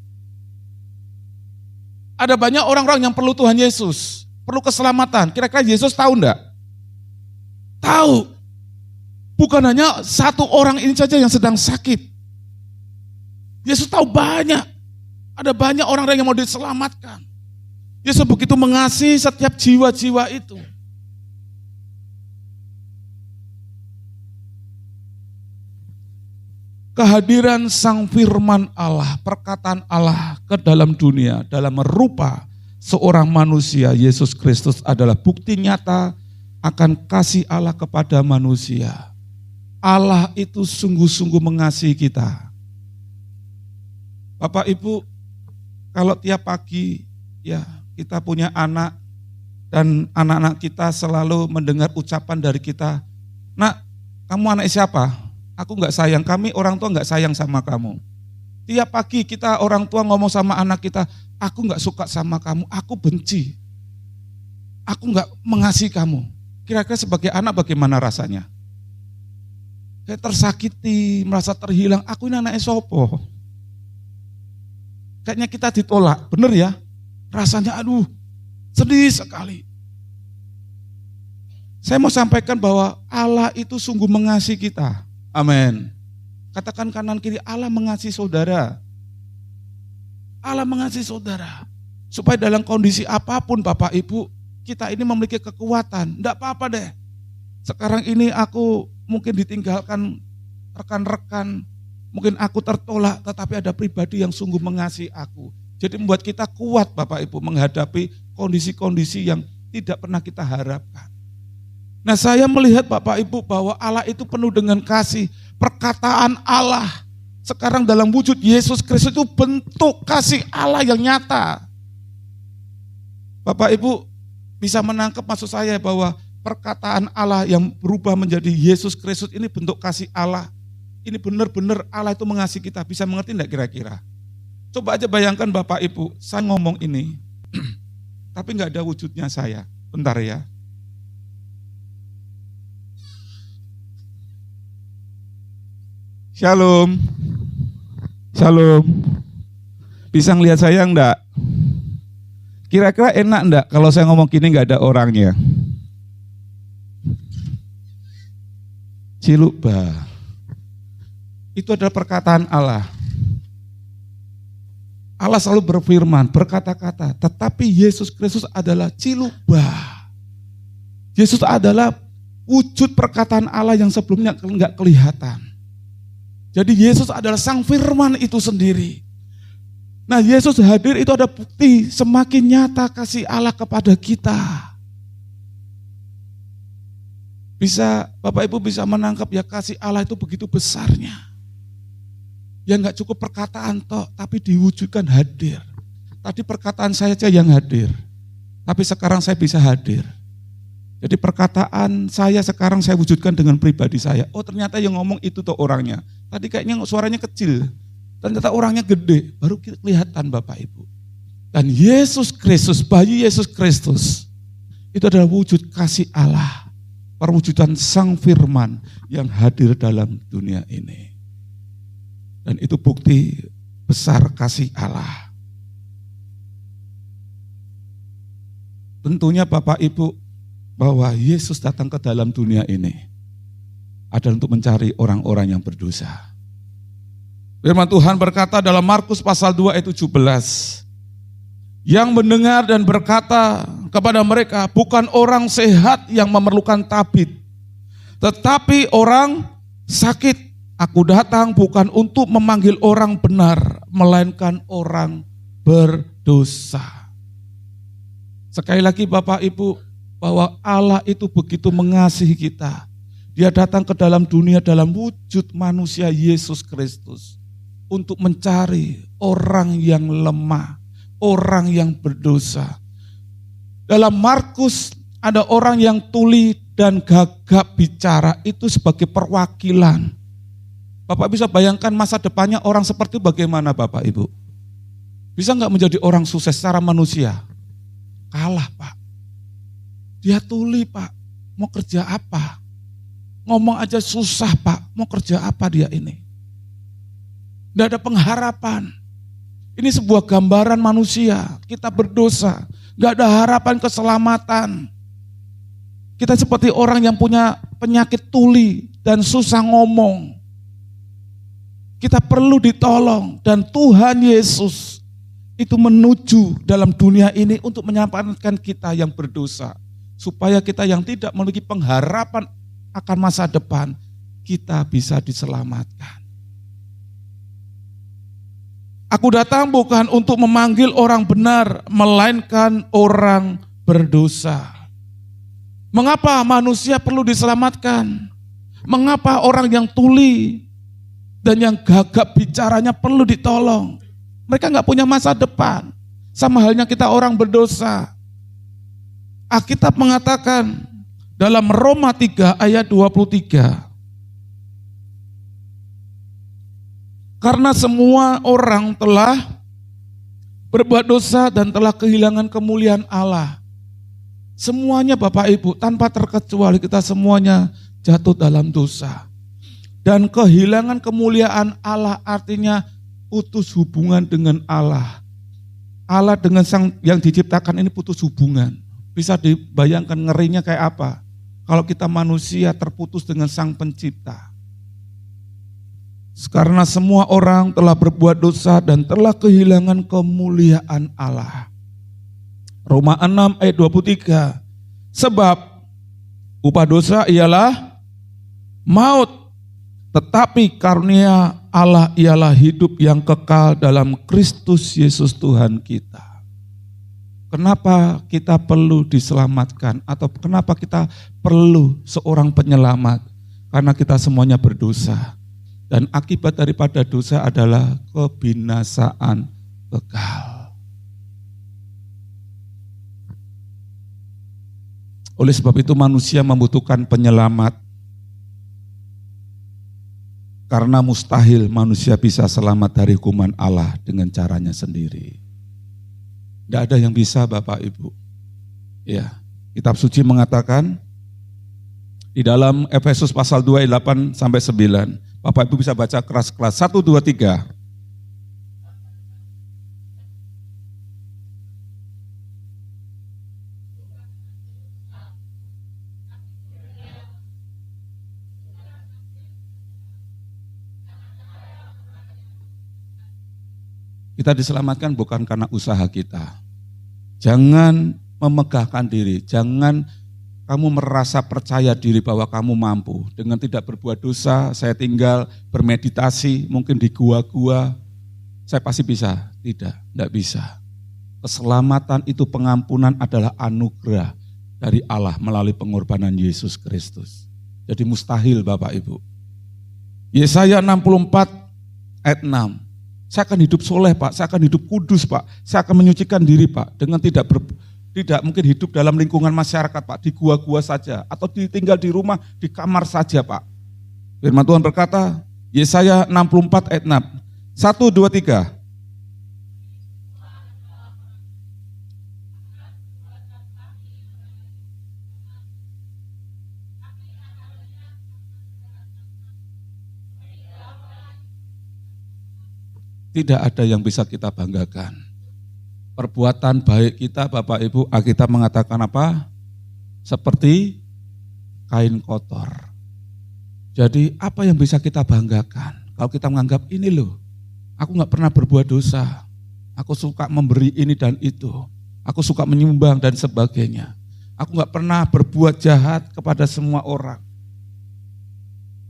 D: Ada banyak orang-orang yang perlu Tuhan Yesus, perlu keselamatan. Kira-kira Yesus tahu enggak? Tahu. Bukan hanya satu orang ini saja yang sedang sakit. Yesus tahu banyak. Ada banyak orang-orang yang mau diselamatkan. Yesus begitu mengasihi setiap jiwa-jiwa itu. Kehadiran Sang Firman Allah, perkataan Allah ke dalam dunia, dalam merupa seorang manusia, Yesus Kristus adalah bukti nyata akan kasih Allah kepada manusia. Allah itu sungguh-sungguh mengasihi kita. Bapak Ibu, kalau tiap pagi ya kita punya anak dan anak-anak kita selalu mendengar ucapan dari kita, "Nak, kamu anak siapa? Aku enggak sayang, kami orang tua enggak sayang sama kamu." Tiap pagi kita orang tua ngomong sama anak kita, "Aku enggak suka sama kamu, aku benci. Aku enggak mengasihi kamu." Kira-kira sebagai anak bagaimana rasanya? Kayak tersakiti, merasa terhilang, aku ini anaknya sopo. Kayaknya kita ditolak, bener ya? Rasanya aduh, sedih sekali. Saya mau sampaikan bahwa Allah itu sungguh mengasihi kita. Amin. Katakan kanan kiri, Allah mengasihi saudara. Allah mengasihi saudara. Supaya dalam kondisi apapun Bapak Ibu, kita ini memiliki kekuatan. Enggak apa-apa deh. Sekarang ini aku mungkin ditinggalkan rekan-rekan, mungkin aku tertolak, tetapi ada pribadi yang sungguh mengasihi aku. Jadi membuat kita kuat Bapak Ibu menghadapi kondisi-kondisi yang tidak pernah kita harapkan. Nah, saya melihat Bapak Ibu bahwa Allah itu penuh dengan kasih. Perkataan Allah sekarang dalam wujud Yesus Kristus itu bentuk kasih Allah yang nyata. Bapak Ibu bisa menangkap maksud saya bahwa perkataan Allah yang berubah menjadi Yesus Kristus ini bentuk kasih Allah. Ini benar-benar Allah itu mengasihi kita. Bisa mengerti enggak kira-kira? Coba aja bayangkan Bapak Ibu, saya ngomong ini, tapi enggak ada wujudnya saya. Bentar ya. Shalom. Shalom. Bisa ngelihat saya enggak? Kira-kira enak enggak kalau saya ngomong gini enggak ada orangnya? Ciluba. Itu adalah perkataan Allah. Allah selalu berfirman, berkata-kata, tetapi Yesus Kristus adalah cilubah. Yesus adalah wujud perkataan Allah yang sebelumnya enggak kelihatan. Jadi Yesus adalah sang firman itu sendiri. Nah, Yesus hadir itu ada bukti semakin nyata kasih Allah kepada kita. Bisa Bapak Ibu bisa menangkap ya kasih Allah itu begitu besarnya. Ya enggak cukup perkataan toh, tapi diwujudkan hadir. Tadi perkataan saya aja yang hadir, tapi sekarang saya bisa hadir. Jadi perkataan saya sekarang saya wujudkan dengan pribadi saya. Oh ternyata yang ngomong itu tuh orangnya. Tadi kayaknya suaranya kecil, ternyata orangnya gede, baru kelihatan Bapak Ibu. Dan Yesus Kristus, bayi Yesus Kristus, itu adalah wujud kasih Allah. Perwujudan sang firman yang hadir dalam dunia ini. Dan itu bukti besar kasih Allah. Tentunya Bapak Ibu, bahwa Yesus datang ke dalam dunia ini adalah untuk mencari orang-orang yang berdosa. Firman Tuhan berkata dalam Markus pasal 2 ayat 17, yang mendengar dan berkata kepada mereka, bukan orang sehat yang memerlukan tabib, tetapi orang sakit. Aku datang bukan untuk memanggil orang benar, melainkan orang berdosa. Sekali lagi Bapak Ibu, bahwa Allah itu begitu mengasihi kita. Dia datang ke dalam dunia dalam wujud manusia Yesus Kristus untuk mencari orang yang lemah, orang yang berdosa. Dalam Markus ada orang yang tuli dan gagap bicara itu sebagai perwakilan. Bapak bisa bayangkan masa depannya orang seperti bagaimana Bapak Ibu? Bisa nggak menjadi orang sukses secara manusia? Kalah Pak. Dia tuli Pak, mau kerja apa? Ngomong aja susah Pak, mau kerja apa dia ini? Tidak ada pengharapan. Ini sebuah gambaran manusia, kita berdosa, gak ada harapan keselamatan. Kita seperti orang yang punya penyakit tuli dan susah ngomong. Kita perlu ditolong dan Tuhan Yesus itu menuju dalam dunia ini untuk menyelamatkan kita yang berdosa. Supaya kita yang tidak memiliki pengharapan akan masa depan, kita bisa diselamatkan. Aku datang bukan untuk memanggil orang benar, melainkan orang berdosa. Mengapa manusia perlu diselamatkan? Mengapa orang yang tuli dan yang gagap bicaranya perlu ditolong? Mereka nggak punya masa depan. Sama halnya kita orang berdosa. Alkitab mengatakan dalam Roma 3 ayat 23. Karena semua orang telah berbuat dosa dan telah kehilangan kemuliaan Allah. Semuanya Bapak Ibu tanpa terkecuali kita semuanya jatuh dalam dosa. Dan kehilangan kemuliaan Allah artinya putus hubungan dengan Allah. Allah dengan sang yang diciptakan ini putus hubungan. Bisa dibayangkan ngerinya kayak apa? Kalau kita manusia terputus dengan sang pencipta. Karena semua orang telah berbuat dosa dan telah kehilangan kemuliaan Allah. Roma 6 ayat 23. Sebab upah dosa ialah maut. Tetapi karunia Allah ialah hidup yang kekal dalam Kristus Yesus Tuhan kita. Kenapa kita perlu diselamatkan atau kenapa kita perlu seorang penyelamat? Karena kita semuanya berdosa. Dan akibat daripada dosa adalah kebinasaan kekal. Oleh sebab itu manusia membutuhkan penyelamat. Karena mustahil manusia bisa selamat dari hukuman Allah dengan caranya sendiri. Tidak ada yang bisa Bapak Ibu. Ya, kitab suci mengatakan di dalam Efesus pasal 2 ayat 8 sampai 9. Bapak Ibu bisa baca keras-keras. 1, 2, 3. Kita diselamatkan bukan karena usaha kita. Jangan memegahkan diri, jangan kamu merasa percaya diri bahwa kamu mampu. Dengan tidak berbuat dosa, saya tinggal bermeditasi, mungkin di gua-gua, saya pasti bisa. Tidak bisa. Keselamatan itu, pengampunan adalah anugerah dari Allah melalui pengorbanan Yesus Kristus. Jadi mustahil Bapak Ibu. Yesaya 64 ayat 6. Saya akan hidup soleh Pak, saya akan hidup kudus Pak, saya akan menyucikan diri Pak, dengan tidak mungkin hidup dalam lingkungan masyarakat Pak, di gua-gua saja, atau tinggal di rumah, di kamar saja Pak. Firman Tuhan berkata, Yesaya 64 ayat 6, 1, 2, 3. Tidak ada yang bisa kita banggakan. Perbuatan baik kita Bapak Ibu, Alkitab mengatakan apa? Seperti kain kotor. Jadi apa yang bisa kita banggakan? Kalau kita menganggap ini loh, aku gak pernah berbuat dosa. Aku suka memberi ini dan itu. Aku suka menyumbang dan sebagainya. Aku gak pernah berbuat jahat kepada semua orang.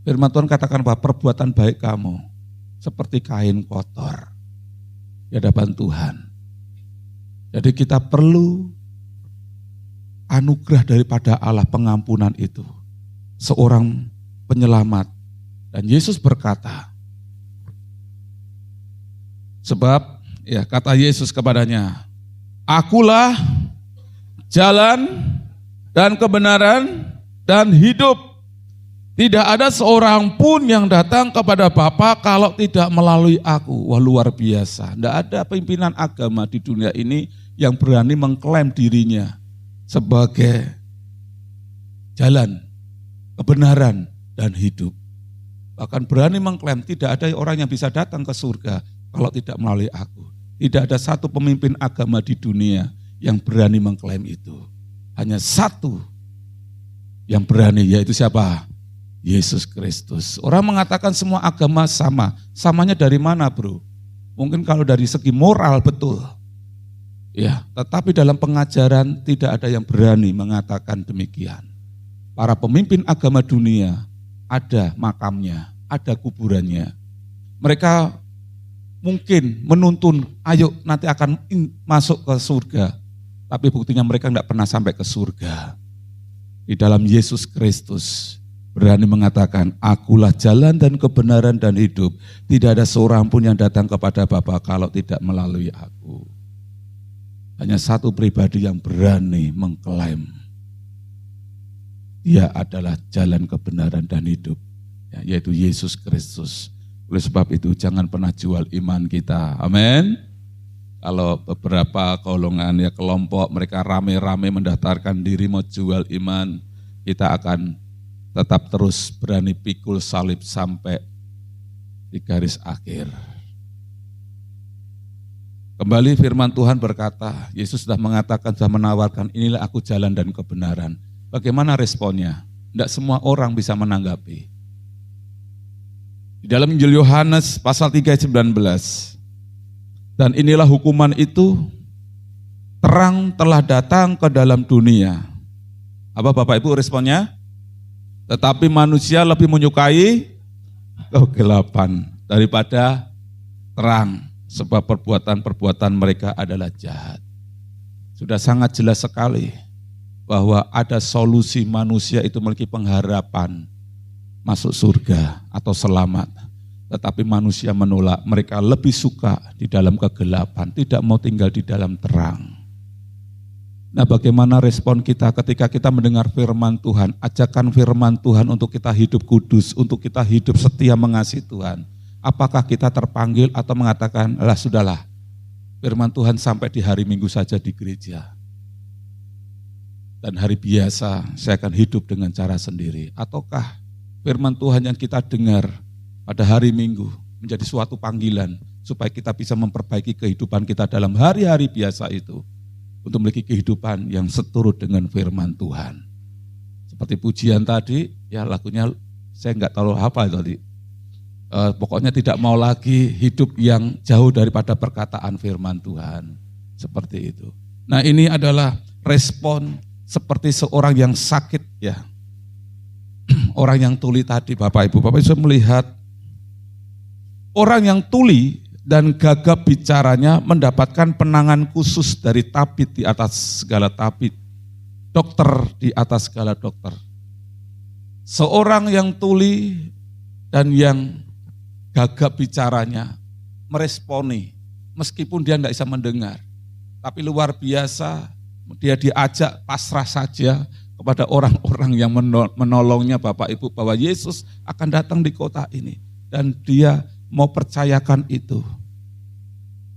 D: Firman Tuhan katakan bahwa perbuatan baik kamu seperti kain kotor di hadapan Tuhan. Jadi kita perlu anugerah daripada Allah, pengampunan itu. Seorang penyelamat. Dan Yesus berkata, sebab ya kata Yesus kepadanya, Akulah jalan dan kebenaran dan hidup. Tidak ada seorang pun yang datang kepada Bapa kalau tidak melalui aku. Wah, luar biasa. Tidak ada pimpinan agama di dunia ini yang berani mengklaim dirinya sebagai jalan, kebenaran, dan hidup. Bahkan berani mengklaim tidak ada orang yang bisa datang ke surga kalau tidak melalui aku. Tidak ada satu pemimpin agama di dunia yang berani mengklaim itu. Hanya satu yang berani, yaitu siapa? Yesus Kristus. Orang mengatakan semua agama sama. Samanya dari mana bro? Mungkin kalau dari segi moral betul. Ya, tetapi dalam pengajaran tidak ada yang berani mengatakan demikian. Para pemimpin agama dunia ada makamnya, ada kuburannya. Mereka mungkin menuntun, ayo nanti akan masuk ke surga. Tapi buktinya mereka tidak pernah sampai ke surga. Di dalam Yesus Kristus berani mengatakan, akulah jalan dan kebenaran dan hidup. Tidak ada seorang pun yang datang kepada Bapa kalau tidak melalui aku. Hanya satu pribadi yang berani mengklaim. Dia adalah jalan kebenaran dan hidup, yaitu Yesus Kristus. Oleh sebab itu jangan pernah jual iman kita. Amin. Kalau beberapa golongan kelompok mereka rame-rame mendaftarkan diri mau jual iman, kita akan tetap terus berani pikul salib sampai di garis akhir. Kembali firman Tuhan berkata, Yesus sudah mengatakan, sudah menawarkan, inilah aku jalan dan kebenaran. Bagaimana responnya? Tidak semua orang bisa menanggapi. Di dalam Injil Yohanes pasal 3 ayat 19. Dan inilah hukuman itu, terang telah datang ke dalam dunia. Apa Bapak Ibu responnya? Tetapi manusia lebih menyukai kegelapan daripada terang, sebab perbuatan-perbuatan mereka adalah jahat. Sudah sangat jelas sekali bahwa ada solusi, manusia itu memiliki pengharapan masuk surga atau selamat. Tetapi manusia menolak, mereka lebih suka di dalam kegelapan, tidak mau tinggal di dalam terang. Nah, bagaimana respon kita ketika kita mendengar firman Tuhan, ajakan firman Tuhan untuk kita hidup kudus, untuk kita hidup setia mengasihi Tuhan. Apakah kita terpanggil atau mengatakan, lah sudahlah, firman Tuhan sampai di hari Minggu saja di gereja. Dan hari biasa saya akan hidup dengan cara sendiri. Ataukah firman Tuhan yang kita dengar pada hari Minggu menjadi suatu panggilan supaya kita bisa memperbaiki kehidupan kita dalam hari-hari biasa itu. Untuk memiliki kehidupan yang seturut dengan firman Tuhan. Seperti pujian tadi, ya lagunya saya enggak tahu apa tadi. Pokoknya tidak mau lagi hidup yang jauh daripada perkataan firman Tuhan. Seperti itu. Nah, ini adalah respon seperti seorang yang sakit ya. Orang yang tuli tadi Bapak Ibu. Bapak Ibu saya melihat orang yang tuli dan gagap bicaranya mendapatkan penangan khusus dari tabib di atas segala tabib. Dokter di atas segala dokter. Seorang yang tuli dan yang gagap bicaranya meresponi meskipun dia tidak bisa mendengar. Tapi luar biasa dia diajak pasrah saja kepada orang-orang yang menolongnya Bapak Ibu bahwa Yesus akan datang di kota ini. Dan dia mau percayakan itu.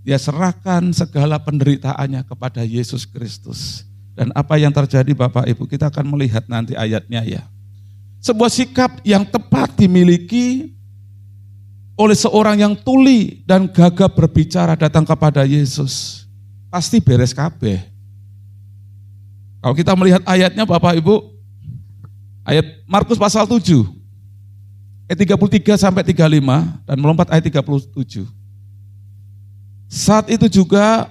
D: Dia serahkan segala penderitaannya kepada Yesus Kristus. Dan apa yang terjadi Bapak Ibu kita akan melihat nanti ayatnya ya. Sebuah sikap yang tepat dimiliki oleh seorang yang tuli dan gagap berbicara datang kepada Yesus. Pasti beres kabeh. Kalau kita melihat ayatnya Bapak Ibu, ayat Markus pasal 7, ayat 33 sampai 35 dan melompat ayat 37. Saat itu juga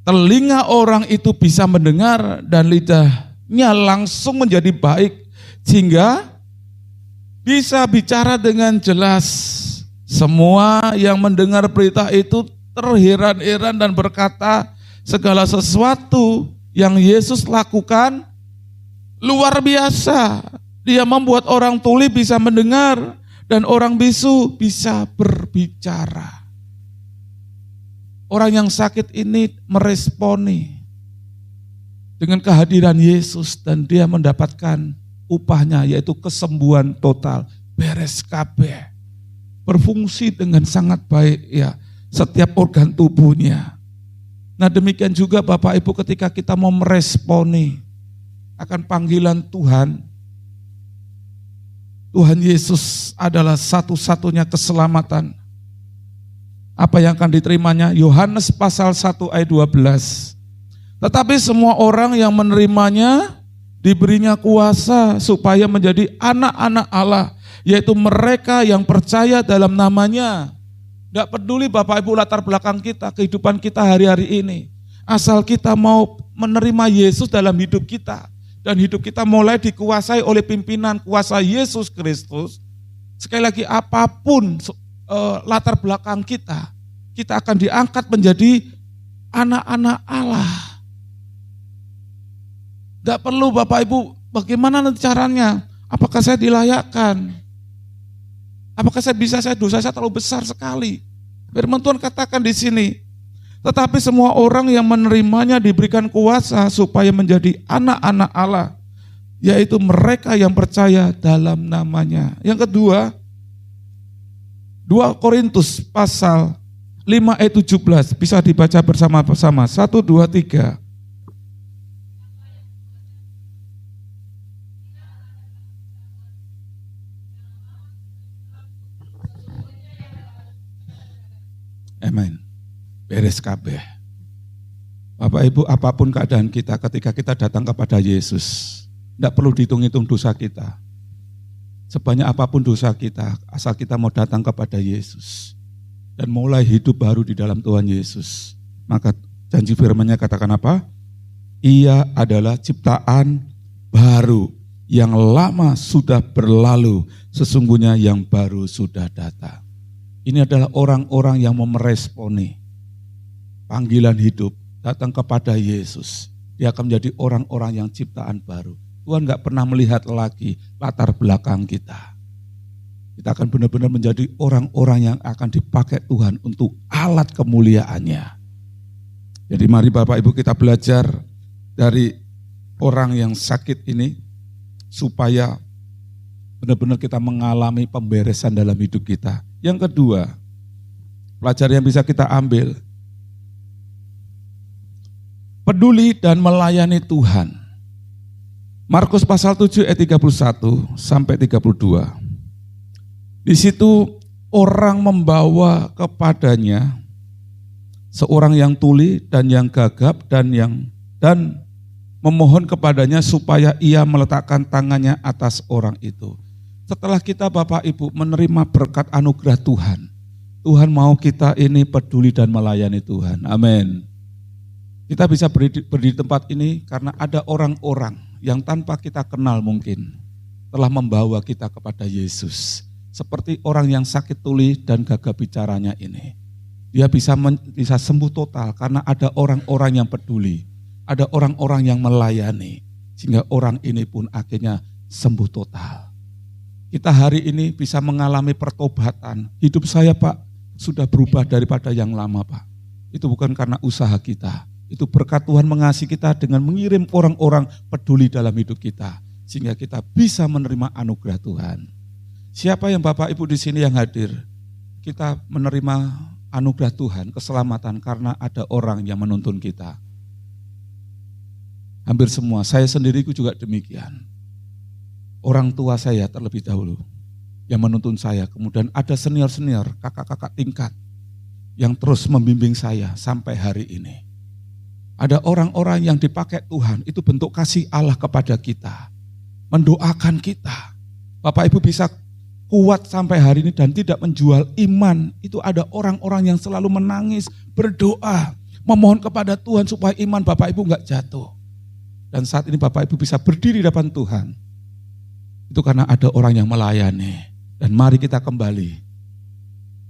D: telinga orang itu bisa mendengar dan lidahnya langsung menjadi baik sehingga bisa bicara dengan jelas. Semua yang mendengar berita itu terheran-heran dan berkata, segala sesuatu yang Yesus lakukan luar biasa. Dia membuat orang tuli bisa mendengar dan orang bisu bisa berbicara. Orang yang sakit ini meresponi dengan kehadiran Yesus dan dia mendapatkan upahnya yaitu kesembuhan total. Beres kabeh. Berfungsi dengan sangat baik ya. Setiap organ tubuhnya. Nah demikian juga Bapak Ibu ketika kita mau meresponi akan panggilan Tuhan. Tuhan Yesus adalah satu-satunya keselamatan. Apa yang akan diterimanya? Yohanes pasal 1 ayat 12. Tetapi semua orang yang menerimanya diberinya kuasa supaya menjadi anak-anak Allah. Yaitu mereka yang percaya dalam namanya. Tidak peduli Bapak Ibu latar belakang kita, kehidupan kita hari-hari ini. Asal kita mau menerima Yesus dalam hidup kita. Dan hidup kita mulai dikuasai oleh pimpinan kuasa Yesus Kristus. Sekali lagi apapun latar belakang kita akan diangkat menjadi anak-anak Allah. Tidak perlu Bapak Ibu, bagaimana nanti caranya? Apakah saya dilayakkan? Apakah dosa saya terlalu besar sekali? Firman Tuhan katakan di sini, tetapi semua orang yang menerimanya diberikan kuasa supaya menjadi anak-anak Allah, yaitu mereka yang percaya dalam namanya. Yang kedua, 2 Korintus pasal 5 ayat 17, bisa dibaca bersama-sama, 1, 2, 3. Amin. Beres kabeh. Bapak Ibu, apapun keadaan kita ketika kita datang kepada Yesus, tidak perlu dihitung-hitung dosa kita. Sebanyak apapun dosa kita, asal kita mau datang kepada Yesus dan mulai hidup baru di dalam Tuhan Yesus, maka janji firman-Nya katakan apa? Ia adalah ciptaan baru, yang lama sudah berlalu, sesungguhnya yang baru sudah datang. Ini adalah orang-orang yang mau meresponi panggilan hidup, datang kepada Yesus. Dia akan menjadi orang-orang yang ciptaan baru. Tuhan gak pernah melihat lagi latar belakang kita. Kita akan benar-benar menjadi orang-orang yang akan dipakai Tuhan untuk alat kemuliaannya. Jadi mari Bapak Ibu kita belajar dari orang yang sakit ini supaya benar-benar kita mengalami pemberesan dalam hidup kita. Yang kedua, pelajaran yang bisa kita ambil, peduli dan melayani Tuhan. Markus pasal 7 ayat 31 sampai 32. Di situ orang membawa kepadanya seorang yang tuli dan yang gagap dan memohon kepadanya supaya ia meletakkan tangannya atas orang itu. Setelah kita Bapak Ibu menerima berkat anugerah Tuhan, Tuhan mau kita ini peduli dan melayani Tuhan. Amin. Kita bisa berdiri di tempat ini karena ada orang-orang yang tanpa kita kenal mungkin telah membawa kita kepada Yesus. Seperti orang yang sakit tuli dan gagap bicaranya ini. Dia bisa sembuh total karena ada orang-orang yang peduli. Ada orang-orang yang melayani. Sehingga orang ini pun akhirnya sembuh total. Kita hari ini bisa mengalami pertobatan. Hidup saya Pak sudah berubah daripada yang lama Pak. Itu bukan karena usaha kita. Itu berkat Tuhan mengasihi kita dengan mengirim orang-orang peduli dalam hidup kita. Sehingga kita bisa menerima anugerah Tuhan. Siapa yang Bapak Ibu di sini yang hadir? Kita menerima anugerah Tuhan, keselamatan karena ada orang yang menuntun kita. Hampir semua, saya sendiri juga demikian. Orang tua saya terlebih dahulu yang menuntun saya, kemudian ada senior-senior, kakak-kakak tingkat yang terus membimbing saya sampai hari ini. Ada orang-orang yang dipakai Tuhan, itu bentuk kasih Allah kepada kita, mendoakan kita. Bapak Ibu bisa kuat sampai hari ini dan tidak menjual iman. Itu ada orang-orang yang selalu menangis, berdoa, memohon kepada Tuhan supaya iman Bapak Ibu enggak jatuh. Dan saat ini Bapak Ibu bisa berdiri di depan Tuhan. Itu karena ada orang yang melayani. Dan mari kita kembali.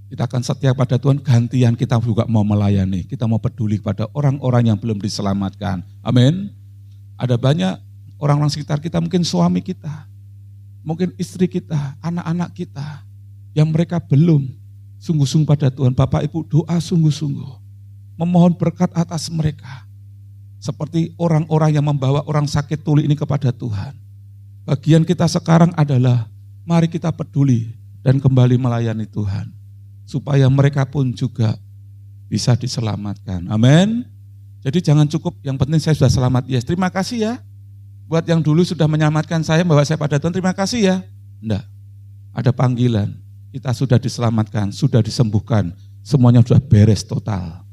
D: Kita akan setia pada Tuhan, gantian kita juga mau melayani. Kita mau peduli kepada orang-orang yang belum diselamatkan. Amin. Ada banyak orang-orang sekitar kita, mungkin suami kita, mungkin istri kita, anak-anak kita, yang mereka belum sungguh-sungguh pada Tuhan. Bapak Ibu doa sungguh-sungguh, memohon berkat atas mereka. Seperti orang-orang yang membawa orang sakit tuli ini kepada Tuhan. Bagian kita sekarang adalah, mari kita peduli dan kembali melayani Tuhan. Supaya mereka pun juga bisa diselamatkan. Amin. Jadi jangan cukup, yang penting saya sudah selamat. Yes, terima kasih ya. Buat yang dulu sudah menyelamatkan saya, bawa saya pada Tuhan, terima kasih ya. Enggak, ada panggilan, kita sudah diselamatkan, sudah disembuhkan, semuanya sudah beres total.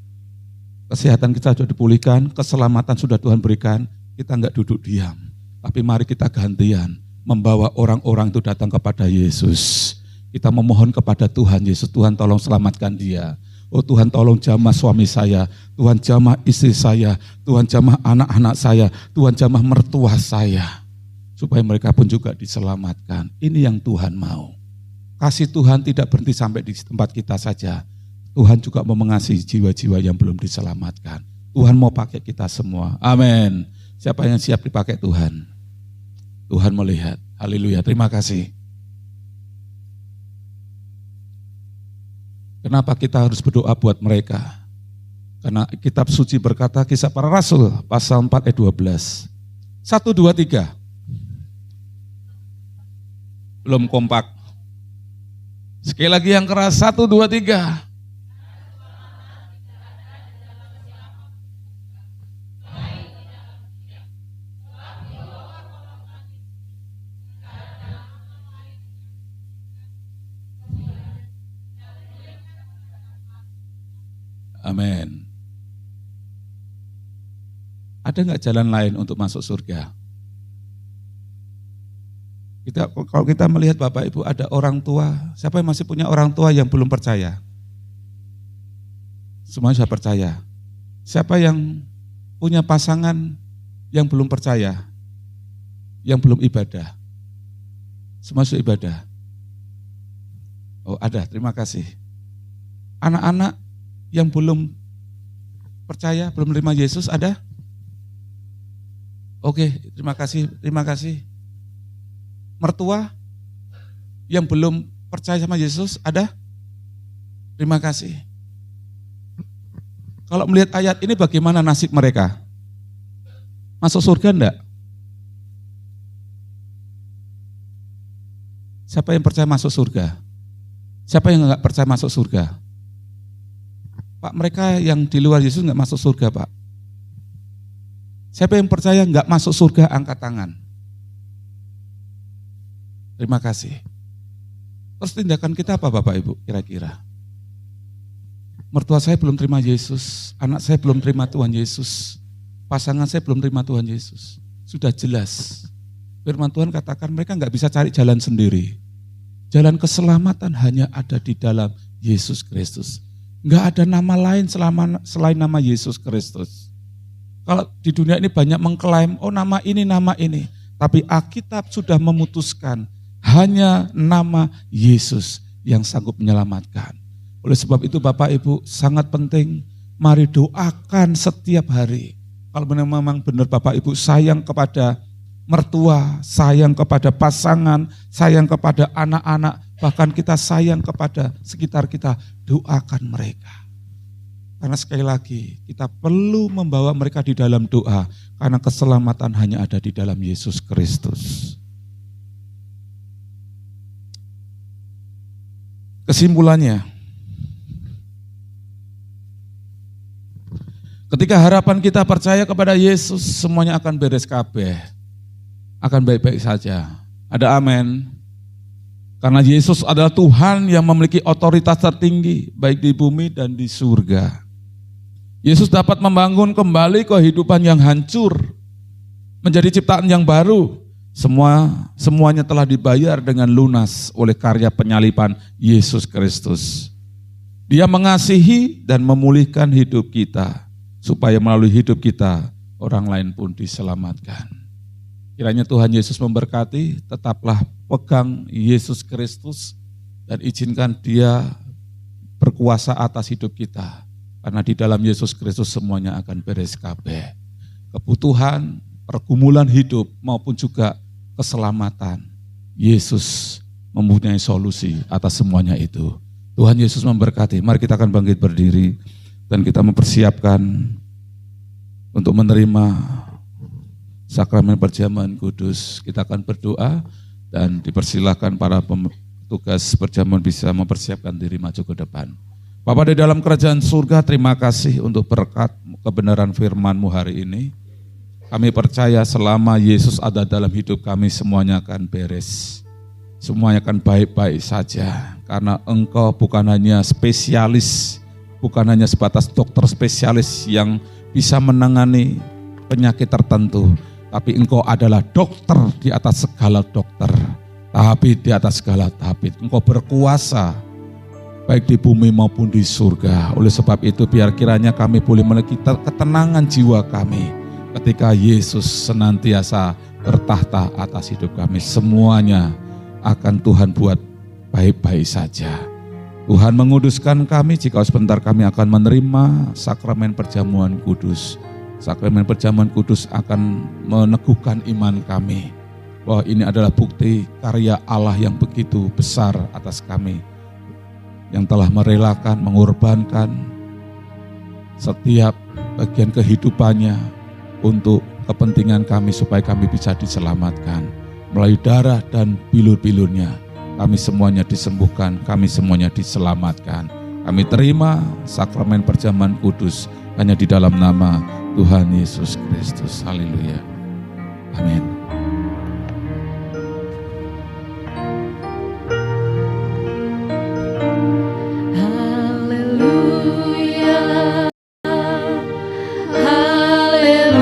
D: Kesehatan kita sudah dipulihkan, keselamatan sudah Tuhan berikan, kita enggak duduk diam. Tapi mari kita gantian, membawa orang-orang itu datang kepada Yesus. Kita memohon kepada Tuhan Yesus, Tuhan tolong selamatkan dia. Oh Tuhan tolong jamah suami saya, Tuhan jamah istri saya, Tuhan jamah anak-anak saya, Tuhan jamah mertua saya. Supaya mereka pun juga diselamatkan. Ini yang Tuhan mau. Kasih Tuhan tidak berhenti sampai di tempat kita saja. Tuhan juga mau mengasihi jiwa-jiwa yang belum diselamatkan. Tuhan mau pakai kita semua. Amin. Siapa yang siap dipakai Tuhan? Tuhan melihat. Haleluya. Terima kasih. Kenapa kita harus berdoa buat mereka? Karena kitab suci berkata, Kisah Para Rasul pasal 4 ayat 12. 1, 2, 3. Belum kompak. Sekali lagi yang keras, 1, 2, 3. Amin. Ada nggak jalan lain untuk masuk surga? Kalau kita melihat Bapak Ibu ada orang tua, siapa yang masih punya orang tua yang belum percaya? Semuanya sudah percaya. Siapa yang punya pasangan yang belum percaya? Yang belum ibadah? Semua sudah ibadah. Oh ada, terima kasih. Anak-anak yang belum percaya, belum menerima Yesus ada? Oke, terima kasih, terima kasih. Mertua yang belum percaya sama Yesus ada? Terima kasih. Kalau melihat ayat ini bagaimana nasib mereka? Masuk surga enggak? Siapa yang percaya masuk surga? Siapa yang enggak percaya masuk surga? Pak, mereka yang di luar Yesus enggak masuk surga, Pak. Siapa yang percaya enggak masuk surga, angkat tangan. Terima kasih. Terus tindakan kita apa Bapak Ibu kira-kira? Mertua saya belum terima Yesus, anak saya belum terima Tuhan Yesus, pasangan saya belum terima Tuhan Yesus. Sudah jelas. Firman Tuhan katakan mereka enggak bisa cari jalan sendiri. Jalan keselamatan hanya ada di dalam Yesus Kristus. Enggak ada nama lain selain nama Yesus Kristus. Kalau di dunia ini banyak mengklaim, oh nama ini. Tapi Alkitab sudah memutuskan hanya nama Yesus yang sanggup menyelamatkan. Oleh sebab itu Bapak Ibu sangat penting, mari doakan setiap hari. Kalau memang benar Bapak Ibu sayang kepada mertua, sayang kepada pasangan, sayang kepada anak-anak, bahkan kita sayang kepada sekitar kita, doakan mereka. Karena sekali lagi kita perlu membawa mereka di dalam doa, karena keselamatan hanya ada di dalam Yesus Kristus. Kesimpulannya, ketika harapan kita percaya kepada Yesus, semuanya akan beres kabeh, akan baik-baik saja. Ada amin. Karena Yesus adalah Tuhan yang memiliki otoritas tertinggi, baik di bumi dan di surga. Yesus dapat membangun kembali kehidupan yang hancur, menjadi ciptaan yang baru. Semuanya telah dibayar dengan lunas oleh karya penyaliban Yesus Kristus. Dia mengasihi dan memulihkan hidup kita, supaya melalui hidup kita, orang lain pun diselamatkan. Kiranya Tuhan Yesus memberkati, tetaplah pegang Yesus Kristus dan izinkan Dia berkuasa atas hidup kita. Karena di dalam Yesus Kristus semuanya akan beres kabeh. Kebutuhan, pergumulan hidup maupun juga keselamatan. Yesus mempunyai solusi atas semuanya itu. Tuhan Yesus memberkati. Mari kita akan bangkit berdiri dan kita mempersiapkan untuk menerima sakramen perjamuan kudus. Kita akan berdoa dan dipersilakan para petugas perjamuan bisa mempersiapkan diri maju ke depan. Bapa di dalam kerajaan surga, terima kasih untuk berkat kebenaran firman-Mu hari ini. Kami percaya selama Yesus ada dalam hidup kami, semuanya akan beres. Semuanya akan baik-baik saja. Karena Engkau bukan hanya spesialis, bukan hanya sebatas dokter spesialis yang bisa menangani penyakit tertentu. Tapi Engkau adalah dokter di atas segala dokter. Tabib di atas segala tabib. Engkau berkuasa baik di bumi maupun di surga. Oleh sebab itu biar kiranya kami boleh memiliki ketenangan jiwa kami ketika Yesus senantiasa bertahta atas hidup kami. Semuanya akan Tuhan buat baik-baik saja. Tuhan menguduskan kami jika sebentar kami akan menerima sakramen perjamuan kudus. Sakramen perjamuan kudus akan meneguhkan iman kami bahwa ini adalah bukti karya Allah yang begitu besar atas kami, yang telah merelakan, mengorbankan setiap bagian kehidupannya untuk kepentingan kami supaya kami bisa diselamatkan. Melalui darah dan bilur-bilurnya kami semuanya disembuhkan, kami semuanya diselamatkan. Kami terima sakramen perjamuan kudus hanya di dalam nama Tuhan Yesus Kristus. Haleluya. Amin.
B: Haleluya.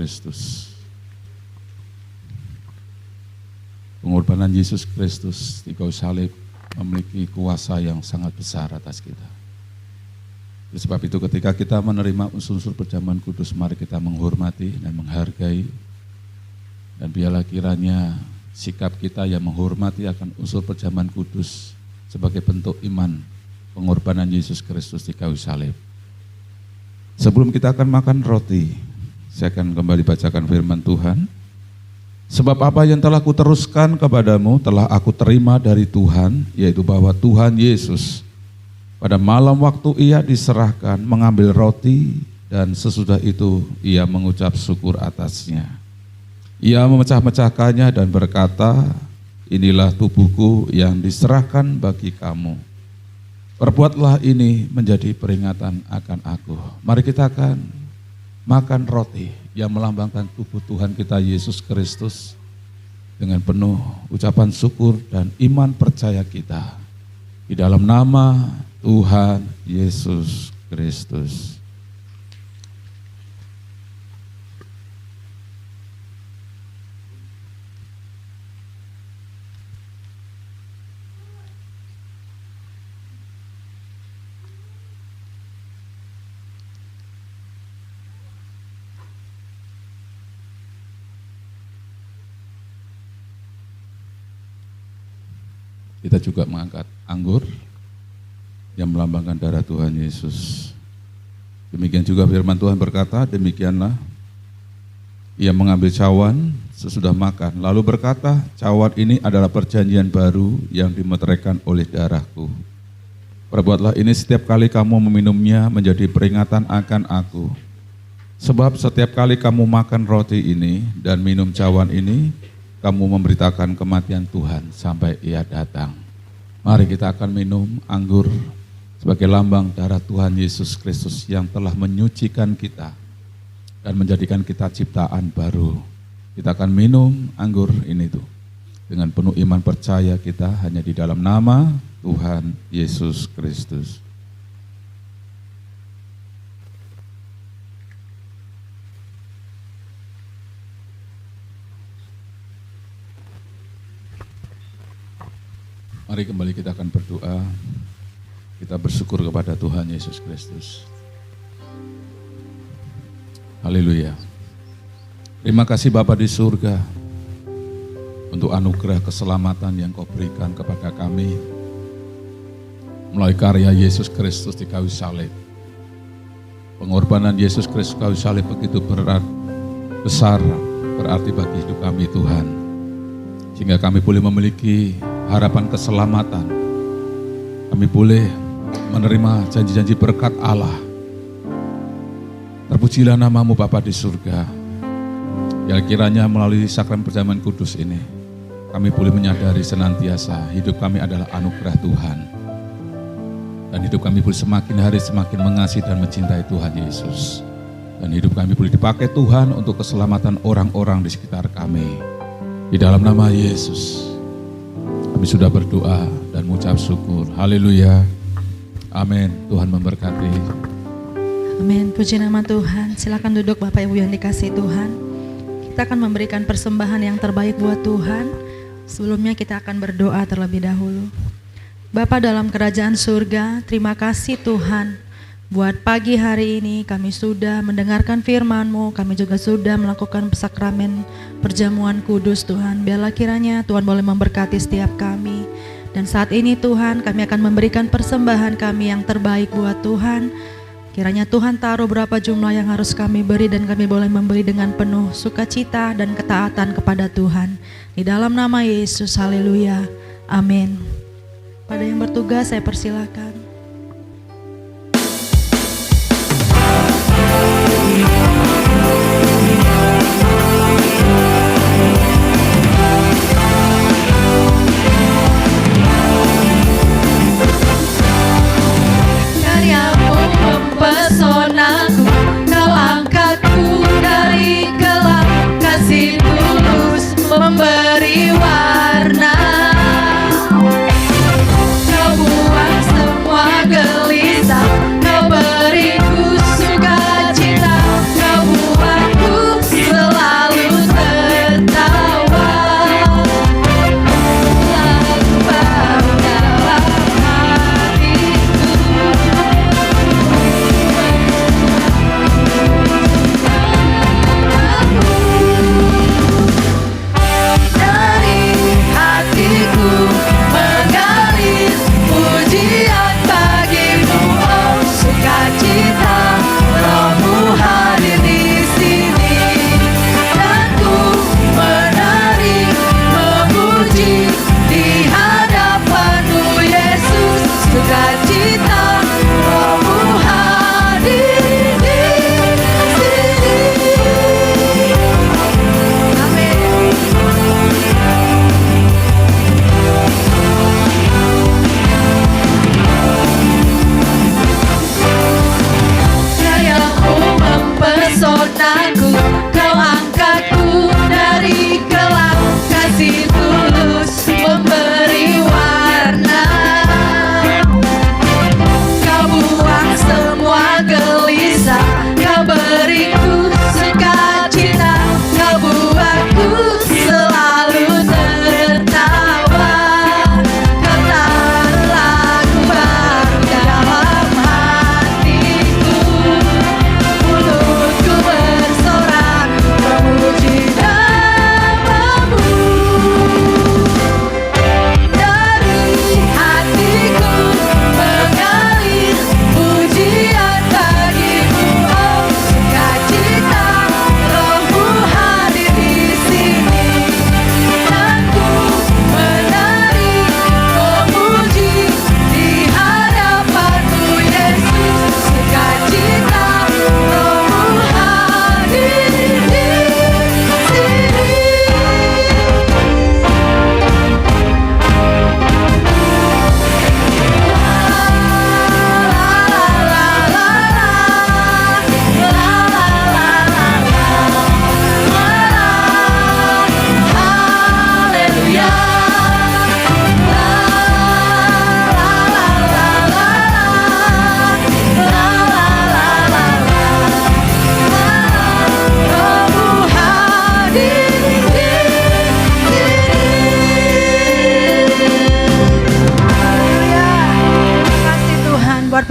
D: Kristus. Pengorbanan Yesus Kristus di kayu salib memiliki kuasa yang sangat besar atas kita. Oleh sebab itu ketika kita menerima unsur-unsur perjamuan kudus, mari kita menghormati dan menghargai. Dan biarlah kiranya sikap kita yang menghormati akan unsur perjamuan kudus sebagai bentuk iman pengorbanan Yesus Kristus di kayu salib. Sebelum kita akan makan roti, saya akan kembali bacakan firman Tuhan. Sebab apa yang telah kuteruskan kepadamu telah aku terima dari Tuhan, yaitu bahwa Tuhan Yesus pada malam waktu ia diserahkan mengambil roti dan sesudah itu ia mengucap syukur atasnya. Ia memecah-mecahkannya dan berkata, inilah tubuhku yang diserahkan bagi kamu. Perbuatlah ini menjadi peringatan akan aku. Mari kita akan makan roti yang melambangkan tubuh Tuhan kita Yesus Kristus dengan penuh ucapan syukur dan iman percaya kita di dalam nama Tuhan Yesus Kristus. Kita juga mengangkat anggur yang melambangkan darah Tuhan Yesus. Demikian juga firman Tuhan berkata, demikianlah ia mengambil cawan sesudah makan, lalu berkata, cawan ini adalah perjanjian baru yang dimeteraikan oleh darahku. Perbuatlah ini setiap kali kamu meminumnya menjadi peringatan akan aku. Sebab setiap kali kamu makan roti ini dan minum cawan ini, kamu memberitakan kematian Tuhan sampai ia datang. Mari kita akan minum anggur sebagai lambang darah Tuhan Yesus Kristus yang telah menyucikan kita dan menjadikan kita ciptaan baru. Kita akan minum anggur ini tuh dengan penuh iman percaya kita hanya di dalam nama Tuhan Yesus Kristus. Mari kembali kita akan berdoa, kita bersyukur kepada Tuhan Yesus Kristus. Haleluya. Terima kasih Bapa di surga untuk anugerah keselamatan yang Kau berikan kepada kami melalui karya Yesus Kristus di kayu salib. Pengorbanan Yesus Kristus kayu salib begitu besar berarti bagi hidup kami Tuhan, sehingga kami boleh memiliki harapan keselamatan. Kami boleh menerima janji-janji berkat Allah. Terpujilah nama-Mu Bapa di surga. Ya kiranya melalui sakramen perjamuan kudus ini, kami boleh menyadari senantiasa hidup kami adalah anugerah Tuhan. Dan hidup kami boleh semakin hari semakin mengasihi dan mencintai Tuhan Yesus. Dan hidup kami boleh dipakai Tuhan untuk keselamatan orang-orang di sekitar kami. Di dalam nama Yesus, kami sudah berdoa dan mengucap syukur. Haleluya. Amin. Tuhan memberkati.
C: Amin. Puji nama Tuhan. Silakan duduk Bapak Ibu yang dikasihi Tuhan. Kita akan memberikan persembahan yang terbaik buat Tuhan. Sebelumnya kita akan berdoa terlebih dahulu. Bapa dalam kerajaan surga, terima kasih Tuhan. Buat pagi hari ini kami sudah mendengarkan firman-Mu, kami juga sudah melakukan sakramen perjamuan kudus Tuhan. Biarlah kiranya Tuhan boleh memberkati setiap kami. Dan saat ini Tuhan, kami akan memberikan persembahan kami yang terbaik buat Tuhan. Kiranya Tuhan taruh berapa jumlah yang harus kami beri dan kami boleh memberi dengan penuh sukacita dan ketaatan kepada Tuhan. Di dalam nama Yesus, haleluya. Amin. Pada yang bertugas saya persilakan.
B: Mempesonaku, Kau angkatku dari gelap, kasih tulus memberi warna. Kau buang semua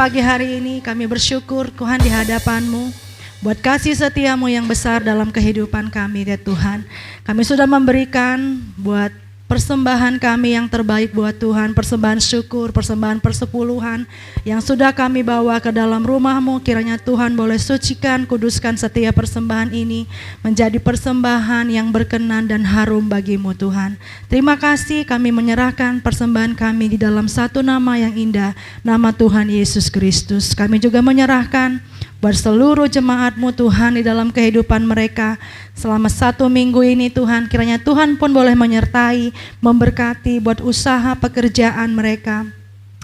C: pagi hari ini kami bersyukur Tuhan di hadapan-Mu buat kasih setiamu yang besar dalam kehidupan kami ya Tuhan. Kami sudah memberikan buat persembahan kami yang terbaik buat Tuhan, persembahan syukur, persembahan persepuluhan yang sudah kami bawa ke dalam rumah-Mu. Kiranya Tuhan boleh sucikan, kuduskan setiap persembahan ini menjadi persembahan yang berkenan dan harum bagi-Mu Tuhan. Terima kasih, kami menyerahkan persembahan kami di dalam satu nama yang indah, nama Tuhan Yesus Kristus. Kami juga menyerahkan buat seluruh jemaat-Mu Tuhan di dalam kehidupan mereka selama 1 minggu ini Tuhan. Kiranya Tuhan pun boleh menyertai, memberkati buat usaha pekerjaan mereka.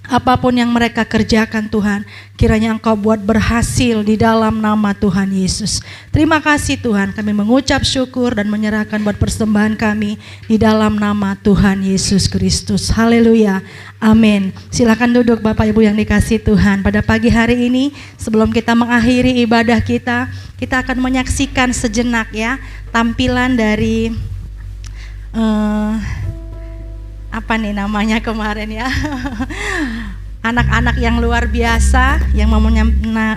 C: Apapun yang mereka kerjakan Tuhan, kiranya Engkau buat berhasil di dalam nama Tuhan Yesus. Terima kasih Tuhan, kami mengucap syukur dan menyerahkan buat persembahan kami di dalam nama Tuhan Yesus Kristus. Haleluya, amin. Silakan duduk Bapak Ibu yang dikasih Tuhan. Pada pagi hari ini sebelum kita mengakhiri ibadah kita akan menyaksikan sejenak ya tampilan dari apa nih namanya kemarin ya, anak-anak yang luar biasa yang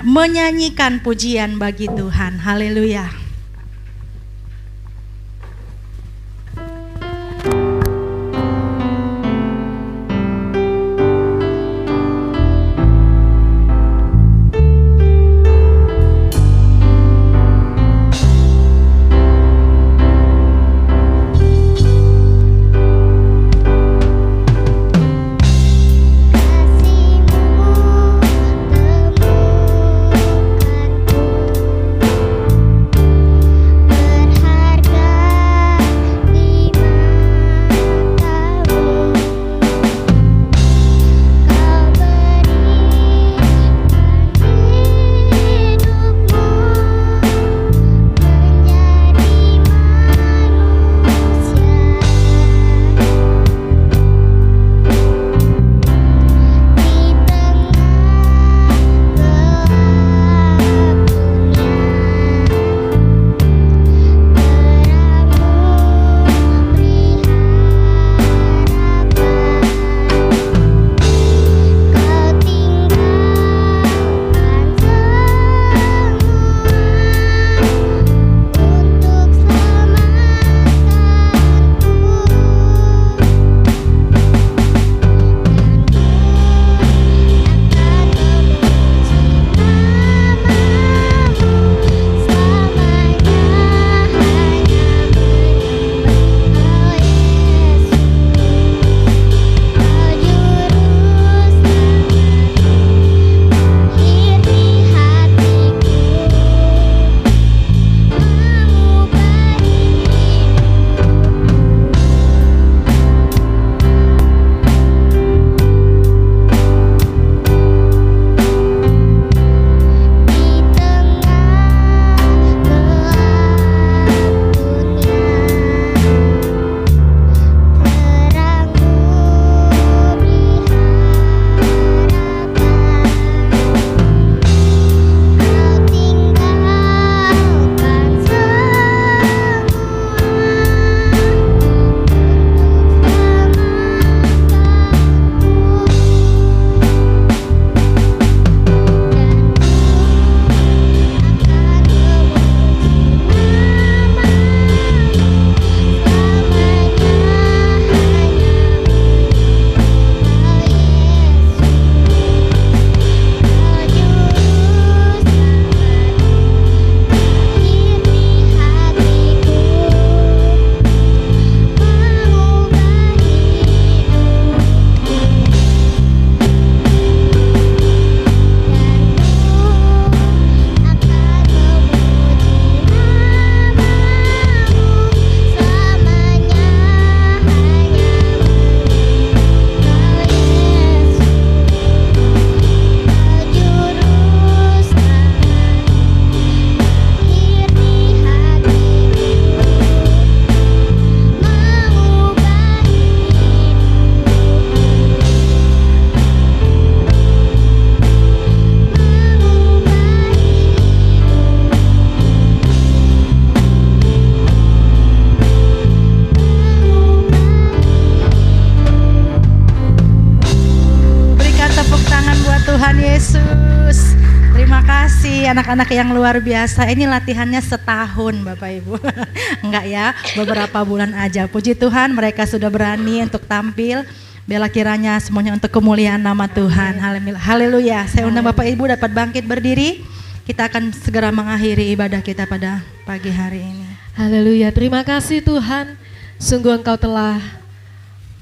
C: menyanyikan pujian bagi Tuhan. Haleluya.
E: Kasih-Mu temukanku.
C: Yesus. Terima kasih anak-anak yang luar biasa. Ini latihannya setahun Bapak Ibu. Enggak ya, beberapa bulan aja. Puji Tuhan mereka sudah berani untuk tampil. Bela kiranya semuanya untuk kemuliaan nama Tuhan. Haleluya. Saya undang Bapak Ibu dapat bangkit berdiri. Kita akan segera mengakhiri ibadah kita pada pagi hari ini.
A: Haleluya, terima kasih Tuhan. Sungguh Engkau telah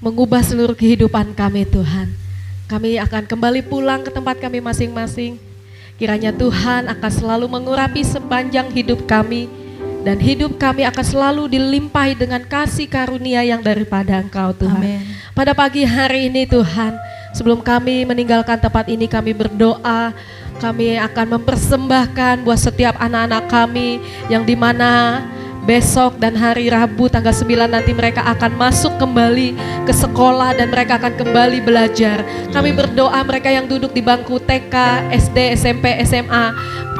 A: mengubah seluruh kehidupan kami Tuhan. Kami akan kembali pulang ke tempat kami masing-masing. Kiranya Tuhan akan selalu mengurapi sepanjang hidup kami. Dan hidup kami akan selalu dilimpahi dengan kasih karunia yang daripada Engkau Tuhan.
C: Amin.
A: Pada pagi hari ini Tuhan, sebelum kami meninggalkan tempat ini kami berdoa. Kami akan mempersembahkan buat setiap anak-anak kami yang dimana besok dan hari Rabu tanggal 9 nanti mereka akan masuk kembali ke sekolah dan mereka akan kembali belajar. Kami berdoa mereka yang duduk di bangku TK, SD, SMP, SMA,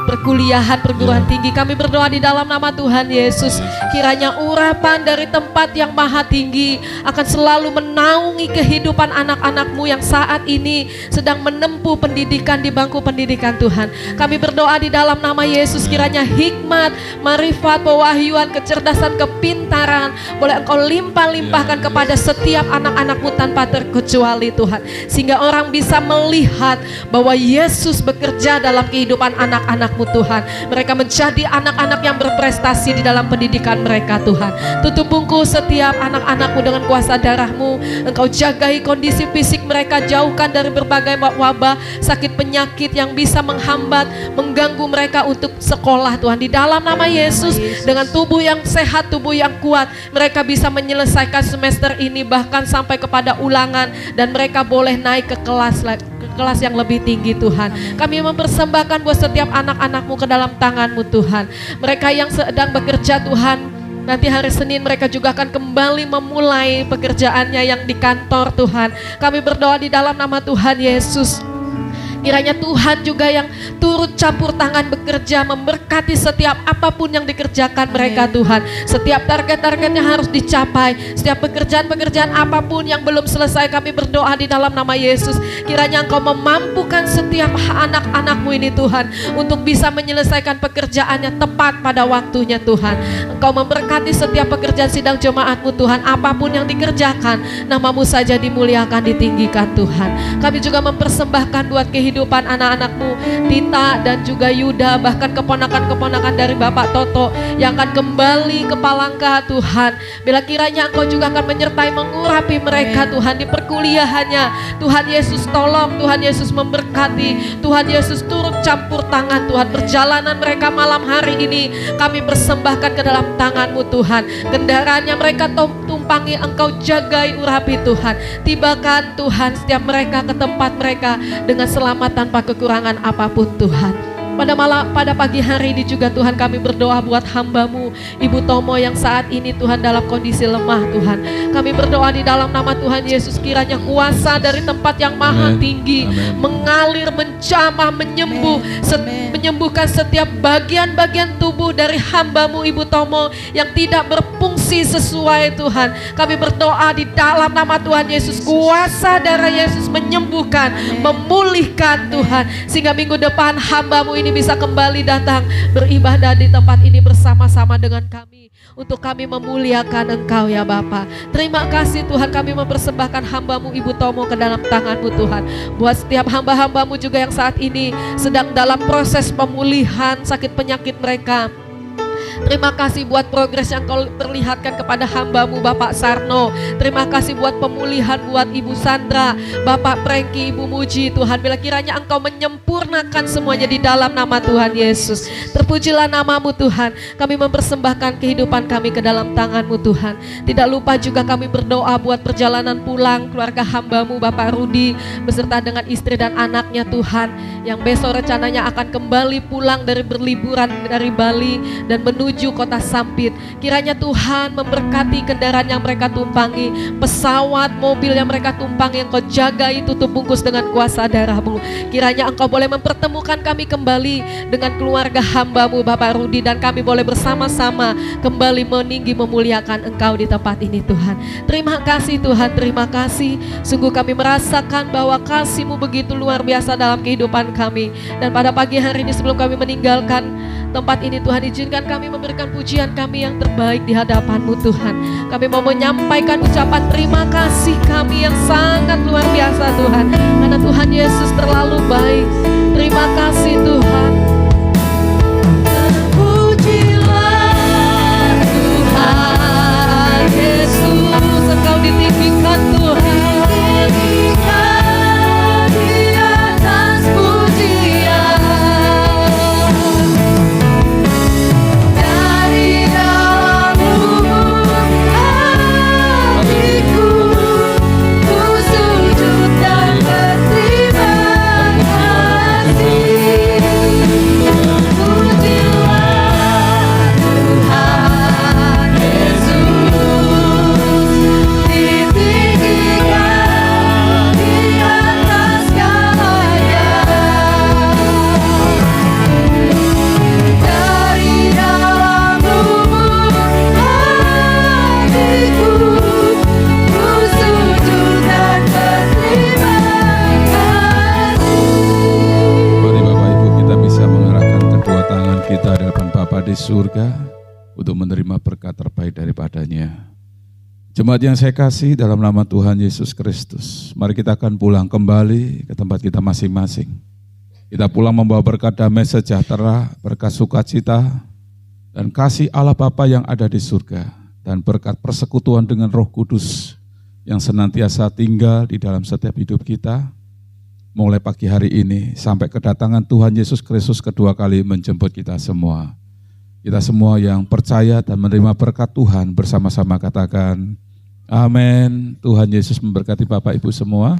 A: perkuliahan, perguruan tinggi. Kami berdoa di dalam nama Tuhan Yesus. Kiranya urapan dari tempat yang maha tinggi akan selalu menaungi kehidupan anak-anakmu yang saat ini sedang menempuh pendidikan di bangku pendidikan Tuhan. Kami berdoa di dalam nama Yesus kiranya hikmat, marifat, pewahyuan, kecerdasan, kepintaran boleh Engkau limpah-limpahkan kepada setiap anak-anakmu tanpa terkecuali Tuhan. Sehingga orang bisa melihat bahwa Yesus bekerja dalam kehidupan anak-anakmu Tuhan. Mereka menjadi anak-anak yang berprestasi di dalam pendidikan mereka Tuhan. Tutup bungkus setiap anak-anakmu dengan kuasa darahmu. Engkau jagai kondisi fisik mereka, jauhkan dari berbagai wabah, sakit penyakit yang bisa menghambat, mengganggu mereka untuk sekolah Tuhan. Di dalam nama Yesus, dengan tubuh yang sehat, tubuh yang kuat, mereka bisa menyelesaikan semester ini bahkan sampai kepada ulangan dan mereka boleh naik ke kelas yang lebih tinggi Tuhan. Kami mempersembahkan buat setiap anak-anakmu ke dalam tanganmu Tuhan. Mereka yang sedang bekerja Tuhan, nanti hari Senin mereka juga akan kembali memulai pekerjaannya yang di kantor Tuhan. Kami berdoa di dalam nama Tuhan Yesus. Kiranya Tuhan juga yang turut campur tangan bekerja, memberkati setiap apapun yang dikerjakan mereka Tuhan. Setiap target-targetnya harus dicapai. Setiap pekerjaan-pekerjaan apapun yang belum selesai kami berdoa di dalam nama Yesus. Kiranya Engkau memampukan setiap anak-anakmu ini Tuhan untuk bisa menyelesaikan pekerjaannya tepat pada waktunya Tuhan. Engkau memberkati setiap pekerjaan sidang jemaatmu Tuhan. Apapun yang dikerjakan, namamu saja dimuliakan, ditinggikan Tuhan. Kami juga mempersembahkan buat kehidupan anak-anakmu Tita dan juga Yuda, bahkan keponakan-keponakan dari Bapak Toto yang akan kembali ke Palangka Tuhan. Bila kiranya Engkau juga akan menyertai mengurapi mereka Tuhan di perkuliahannya. Tuhan Yesus tolong, Tuhan Yesus memberkati, Tuhan Yesus turut campur tangan Tuhan. Perjalanan mereka malam hari ini kami persembahkan ke dalam tangan-Mu Tuhan. Kendaraannya mereka tumpangi, Engkau jagai, urapi Tuhan. Tibakan Tuhan setiap mereka ke tempat mereka dengan selamat tanpa kekurangan apapun Tuhan. Pada pagi hari ini juga Tuhan kami berdoa buat hamba-Mu Ibu Tomo yang saat ini Tuhan dalam kondisi lemah Tuhan. Kami berdoa di dalam nama Tuhan Yesus kiranya kuasa dari tempat yang maha tinggi mengalir, menjamah, menyembuhkan setiap bagian-bagian tubuh dari hamba-Mu Ibu Tomo yang tidak berfungsi sesuai Tuhan. Kami berdoa di dalam nama Tuhan Yesus, kuasa darah Yesus menyembuhkan, memulihkan Tuhan. Sehingga minggu depan hamba-Mu ini bisa kembali datang beribadah di tempat ini bersama-sama dengan kami. Untuk kami memuliakan Engkau ya Bapa. Terima kasih Tuhan, kami mempersembahkan hamba-Mu Ibu Tomo ke dalam tangan-Mu Tuhan. Buat setiap hamba-hamba-Mu juga yang saat ini sedang dalam proses pemulihan sakit penyakit mereka. Terima kasih buat progres yang Kau perlihatkan kepada hamba-Mu Bapak Sarno. Terima kasih buat pemulihan buat Ibu Sandra, Bapak Prengki, Ibu Muji Tuhan. Bila kiranya Engkau menyempurnakan semuanya di dalam nama Tuhan Yesus. Terpujilah nama-Mu Tuhan. Kami mempersembahkan kehidupan kami ke dalam tangan-Mu Tuhan. Tidak lupa juga kami berdoa buat perjalanan pulang keluarga hamba-Mu Bapak Rudi beserta dengan istri dan anaknya Tuhan, yang besok rencananya akan kembali pulang dari berliburan dari Bali dan menuju menuju kota Sampit. Kiranya Tuhan memberkati kendaraan yang mereka tumpangi, pesawat, mobil yang mereka tumpangi. Engkau jaga itu, tutup bungkus dengan kuasa darah-Mu. Kiranya Engkau boleh mempertemukan kami kembali dengan keluarga hamba-Mu Bapak Rudi, dan kami boleh bersama-sama kembali meninggi memuliakan Engkau di tempat ini Tuhan. Terima kasih Tuhan, terima kasih. Sungguh kami merasakan bahwa kasih-Mu begitu luar biasa dalam kehidupan kami. Dan pada pagi hari ini sebelum kami meninggalkan tempat ini Tuhan, izinkan kami memberikan pujian kami yang terbaik di hadapan-Mu Tuhan. Kami mau menyampaikan ucapan terima kasih kami yang sangat luar biasa Tuhan, karena Tuhan Yesus terlalu baik. Terima kasih Tuhan. Terpujilah Tuhan Yesus, Engkau ditinggikan Tuhan.
D: Di surga untuk menerima berkat terbaik daripadanya. Jemaat yang saya kasih dalam nama Tuhan Yesus Kristus, mari kita akan pulang kembali ke tempat kita masing-masing. Kita pulang membawa berkat damai sejahtera, berkat sukacita, dan kasih Allah Bapa yang ada di surga, dan berkat persekutuan dengan Roh Kudus yang senantiasa tinggal di dalam setiap hidup kita, mulai pagi hari ini sampai kedatangan Tuhan Yesus Kristus kedua kali menjemput kita semua. Kita semua yang percaya dan menerima berkat Tuhan bersama-sama katakan, amin. Tuhan Yesus memberkati Bapak Ibu semua.